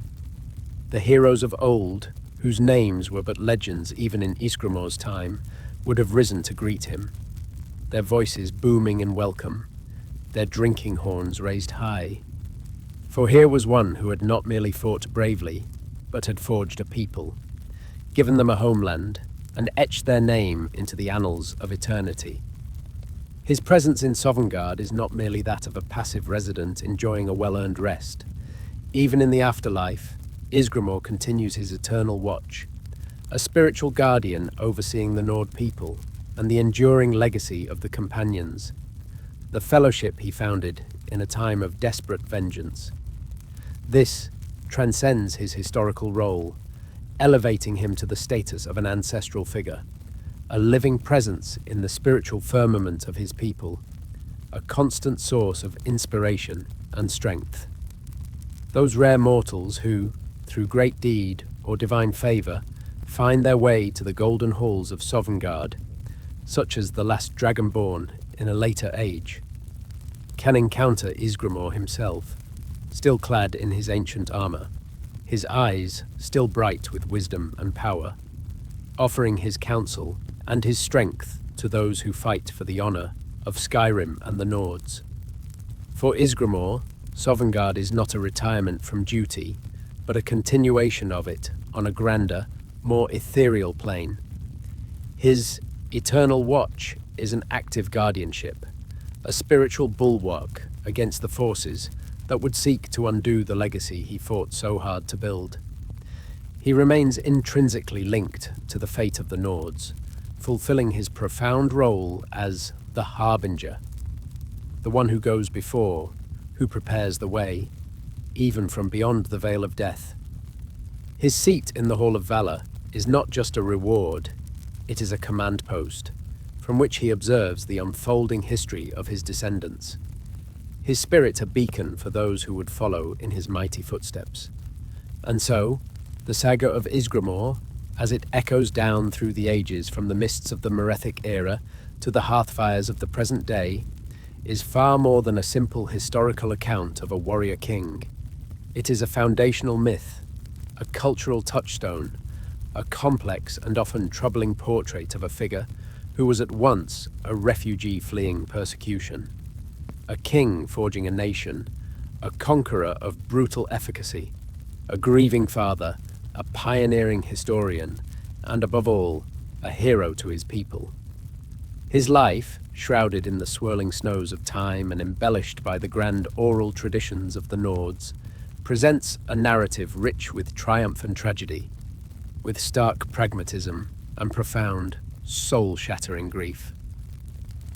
The heroes of old, whose names were but legends even in Ysgramor's time, would have risen to greet him, their voices booming in welcome, their drinking horns raised high. For here was one who had not merely fought bravely, but had forged a people, given them a homeland, and etched their name into the annals of eternity. His presence in Sovngarde is not merely that of a passive resident enjoying a well-earned rest. Even in the afterlife, Ysgramor continues his eternal watch, a spiritual guardian overseeing the Nord people and the enduring legacy of the Companions, the fellowship he founded in a time of desperate vengeance. This transcends his historical role, elevating him to the status of an ancestral figure, a living presence in the spiritual firmament of his people, a constant source of inspiration and strength. Those rare mortals who, through great deed or divine favour, find their way to the golden halls of Sovngarde, such as the last Dragonborn in a later age, can encounter Ysgramor himself, still clad in his ancient armour, his eyes still bright with wisdom and power, offering his counsel and his strength to those who fight for the honour of Skyrim and the Nords. For Ysgramor, Sovngarde is not a retirement from duty, but a continuation of it on a grander, more ethereal plane. His eternal watch is an active guardianship, a spiritual bulwark against the forces that would seek to undo the legacy he fought so hard to build. He remains intrinsically linked to the fate of the Nords, fulfilling his profound role as the Harbinger, the one who goes before, who prepares the way, even from beyond the veil of death. His seat in the Hall of Valor is not just a reward, it is a command post, from which he observes the unfolding history of his descendants. His spirit a beacon for those who would follow in his mighty footsteps. And so, the saga of Ysgramor, as it echoes down through the ages from the mists of the Merethic Era to the hearthfires of the present day, is far more than a simple historical account of a warrior king. It is a foundational myth, a cultural touchstone, a complex and often troubling portrait of a figure who was at once a refugee fleeing persecution, a king forging a nation, a conqueror of brutal efficacy, a grieving father, a pioneering historian, and above all, a hero to his people. His life, shrouded in the swirling snows of time and embellished by the grand oral traditions of the Nords, presents a narrative rich with triumph and tragedy, with stark pragmatism and profound, soul-shattering grief.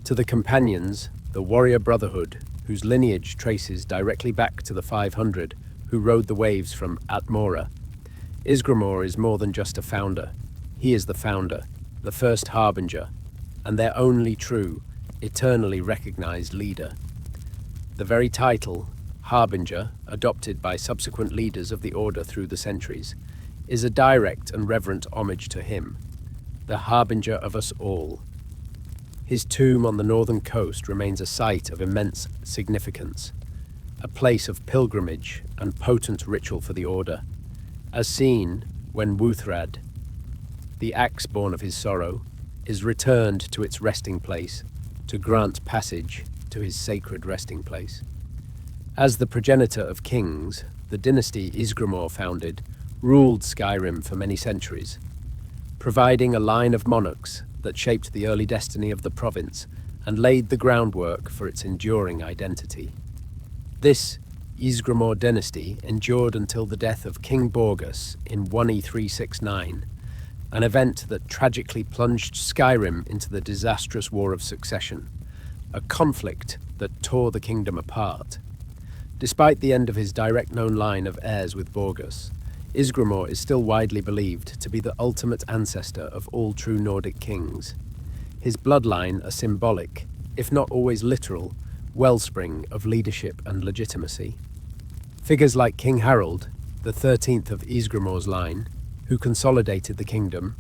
To the Companions, the warrior brotherhood, whose lineage traces directly back to the 500 who rode the waves from Atmora, Ysgramor is more than just a founder. He is the founder, the first Harbinger, and their only true, eternally recognized leader. The very title, Harbinger, adopted by subsequent leaders of the Order through the centuries, is a direct and reverent homage to him, the Harbinger of us all. His tomb on the northern coast remains a site of immense significance, a place of pilgrimage and potent ritual for the Order, as seen when Wuuthrad, the axe born of his sorrow, is returned to its resting place to grant passage to his sacred resting place. As the progenitor of kings, the dynasty Ysgramor founded ruled Skyrim for many centuries, providing a line of monarchs that shaped the early destiny of the province and laid the groundwork for its enduring identity. This Ysgramor dynasty endured until the death of King Borgus in 1E369, an event that tragically plunged Skyrim into the disastrous War of Succession, a conflict that tore the kingdom apart. Despite the end of his direct known line of heirs with Borgus, Ysgramor is still widely believed to be the ultimate ancestor of all true Nordic kings. His bloodline a symbolic, if not always literal, wellspring of leadership and legitimacy. Figures like King Harold, the 13th of Ysgramor's line, who consolidated the kingdom,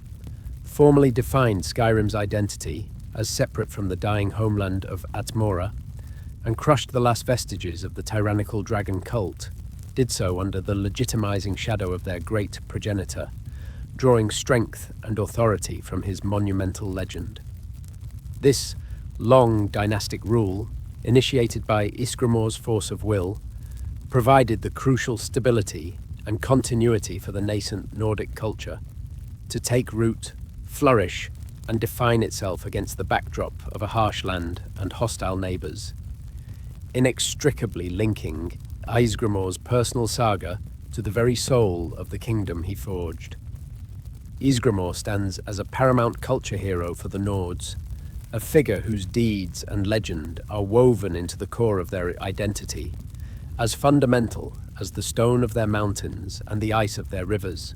formally defined Skyrim's identity as separate from the dying homeland of Atmora, and crushed the last vestiges of the tyrannical dragon cult, did so under the legitimizing shadow of their great progenitor, drawing strength and authority from his monumental legend. This long dynastic rule, initiated by Ysgramor's force of will, provided the crucial stability and continuity for the nascent Nordic culture to take root, flourish, and define itself against the backdrop of a harsh land and hostile neighbours, inextricably linking Ysgramor's personal saga to the very soul of the kingdom he forged. Ysgramor stands as a paramount culture hero for the Nords, a figure whose deeds and legend are woven into the core of their identity, as fundamental as the stone of their mountains and the ice of their rivers.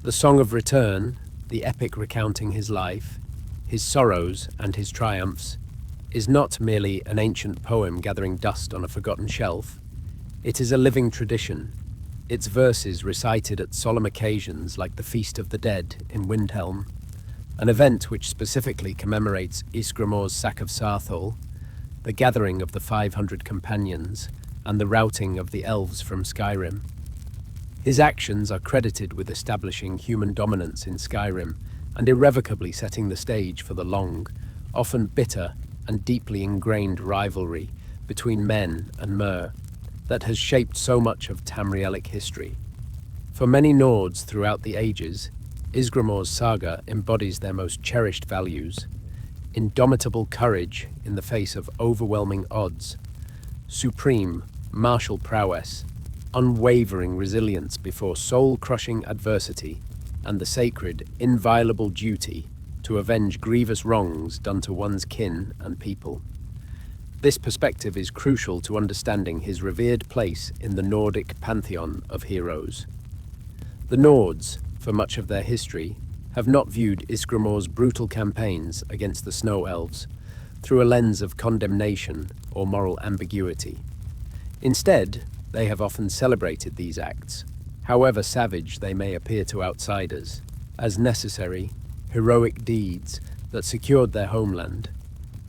The Song of Return, the epic recounting his life, his sorrows and his triumphs, is not merely an ancient poem gathering dust on a forgotten shelf. It is a living tradition, its verses recited at solemn occasions like the Feast of the Dead in Windhelm, an event which specifically commemorates Ysgramor's sack of Saarthal, the gathering of the 500 companions, and the routing of the elves from Skyrim. His actions are credited with establishing human dominance in Skyrim and irrevocably setting the stage for the long, often bitter and deeply ingrained rivalry between men and Mer that has shaped so much of Tamrielic history. For many Nords throughout the ages, Ysgramor's saga embodies their most cherished values: indomitable courage in the face of overwhelming odds, supreme martial prowess, unwavering resilience before soul-crushing adversity, and the sacred, inviolable duty to avenge grievous wrongs done to one's kin and people. This perspective is crucial to understanding his revered place in the Nordic pantheon of heroes. The Nords, for much of their history, have not viewed Ysgramor's brutal campaigns against the Snow Elves through a lens of condemnation or moral ambiguity. Instead, they have often celebrated these acts, however savage they may appear to outsiders, as necessary, heroic deeds that secured their homeland,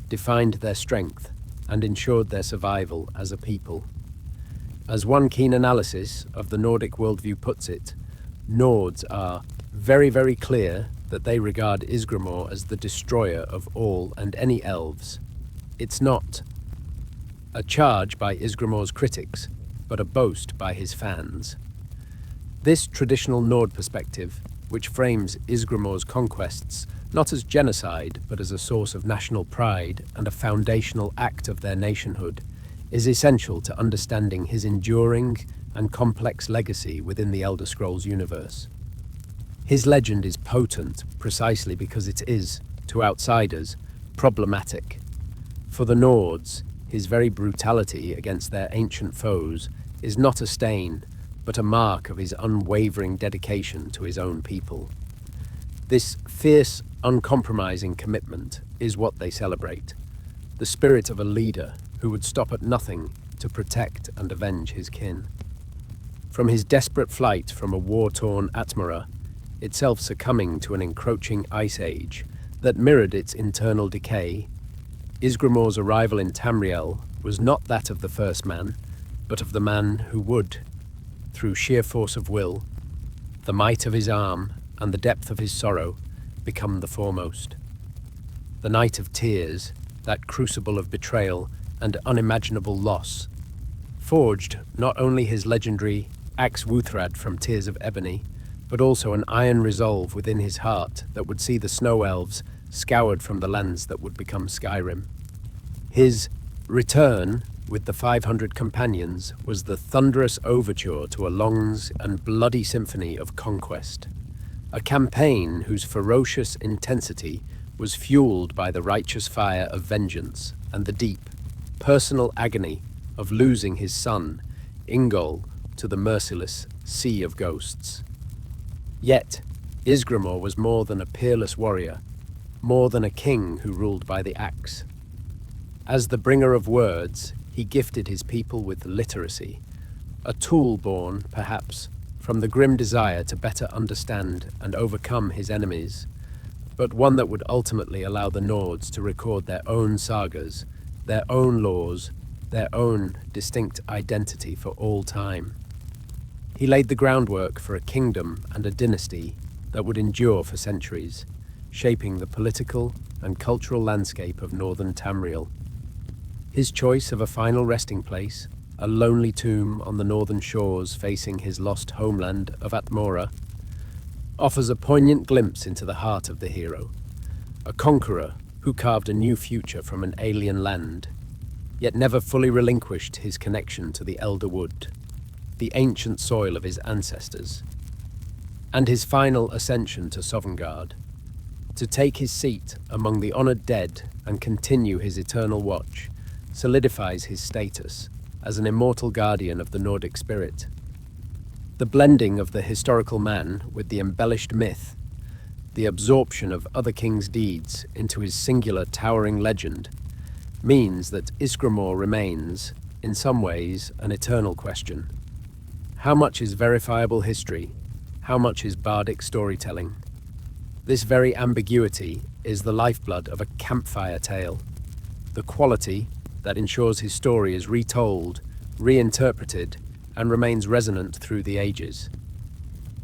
defined their strength, and ensured their survival as a people. As one keen analysis of the Nordic worldview puts it, Nords are very, very clear that they regard Ysgramor as the destroyer of all and any elves. It's not a charge by Ysgramor's critics, but a boast by his fans. This traditional Nord perspective, which frames Ysgramor's conquests not as genocide, but as a source of national pride and a foundational act of their nationhood, is essential to understanding his enduring and complex legacy within the Elder Scrolls universe. His legend is potent precisely because it is, to outsiders, problematic. For the Nords, his very brutality against their ancient foes is not a stain, but a mark of his unwavering dedication to his own people. This fierce, uncompromising commitment is what they celebrate, the spirit of a leader who would stop at nothing to protect and avenge his kin. From his desperate flight from a war-torn Atmora, itself succumbing to an encroaching ice age that mirrored its internal decay, Ysgramor's arrival in Tamriel was not that of the first man, but of the man who would, through sheer force of will, the might of his arm, and the depth of his sorrow, become the foremost. The night of tears, that crucible of betrayal and unimaginable loss, forged not only his legendary axe Wuuthrad from Tears of Ebony, but also an iron resolve within his heart that would see the Snow Elves scoured from the lands that would become Skyrim. His return with the 500 companions, was the thunderous overture to a long and bloody symphony of conquest. A campaign whose ferocious intensity was fueled by the righteous fire of vengeance and the deep, personal agony of losing his son, Ingol, to the merciless sea of ghosts. Yet, Ysgramor was more than a peerless warrior, more than a king who ruled by the axe. As the bringer of words, he gifted his people with literacy, a tool born, perhaps, from the grim desire to better understand and overcome his enemies, but one that would ultimately allow the Nords to record their own sagas, their own laws, their own distinct identity for all time. He laid the groundwork for a kingdom and a dynasty that would endure for centuries, shaping the political and cultural landscape of northern Tamriel. His choice of a final resting place, a lonely tomb on the northern shores facing his lost homeland of Atmora, offers a poignant glimpse into the heart of the hero, a conqueror who carved a new future from an alien land, yet never fully relinquished his connection to the Elder Wood, the ancient soil of his ancestors, and his final ascension to Sovngarde, to take his seat among the honored dead and continue his eternal watch, solidifies his status as an immortal guardian of the Nordic spirit. The blending of the historical man with the embellished myth, the absorption of other kings' deeds into his singular towering legend, means that Ysgramor remains, in some ways, an eternal question. How much is verifiable history? How much is bardic storytelling? This very ambiguity is the lifeblood of a campfire tale, the quality that ensures his story is retold, reinterpreted, and remains resonant through the ages.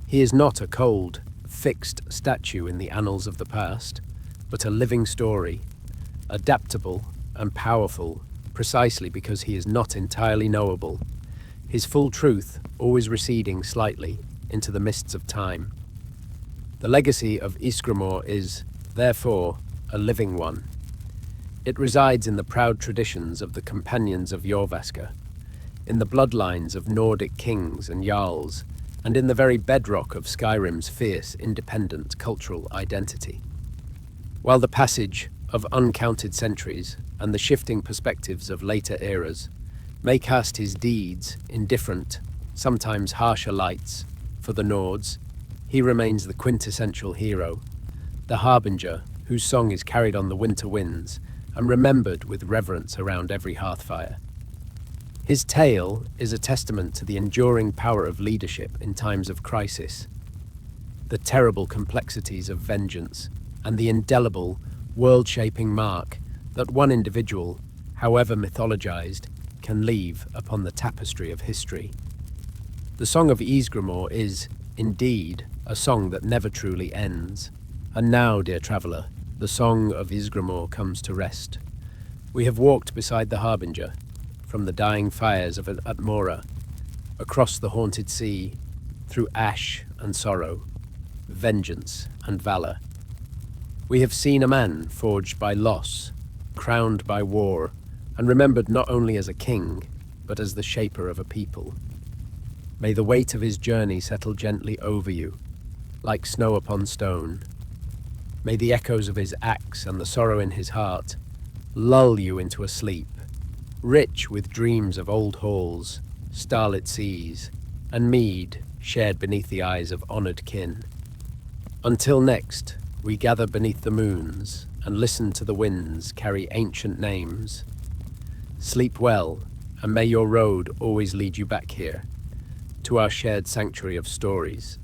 He is not a cold, fixed statue in the annals of the past, but a living story, adaptable and powerful precisely because he is not entirely knowable, his full truth always receding slightly into the mists of time. The legacy of Ysgramor is, therefore, a living one. It resides in the proud traditions of the companions of Jorvaskr, in the bloodlines of Nordic kings and jarls, and in the very bedrock of Skyrim's fierce, independent cultural identity. While the passage of uncounted centuries and the shifting perspectives of later eras may cast his deeds in different, sometimes harsher lights, for the Nords, he remains the quintessential hero, the harbinger whose song is carried on the winter winds and remembered with reverence around every hearthfire. His tale is a testament to the enduring power of leadership in times of crisis, the terrible complexities of vengeance, and the indelible, world-shaping mark that one individual, however mythologized, can leave upon the tapestry of history. The Song of Ysgramor is, indeed, a song that never truly ends. And now, dear traveller, the Song of Ysgramor comes to rest. We have walked beside the Harbinger, from the dying fires of Atmora, across the haunted sea, through ash and sorrow, vengeance and valor. We have seen a man forged by loss, crowned by war, and remembered not only as a king, but as the shaper of a people. May the weight of his journey settle gently over you, like snow upon stone. May the echoes of his axe and the sorrow in his heart lull you into a sleep, rich with dreams of old halls, starlit seas, and mead shared beneath the eyes of honored kin. Until next, we gather beneath the moons and listen to the winds carry ancient names. Sleep well, and may your road always lead you back here, to our shared sanctuary of stories.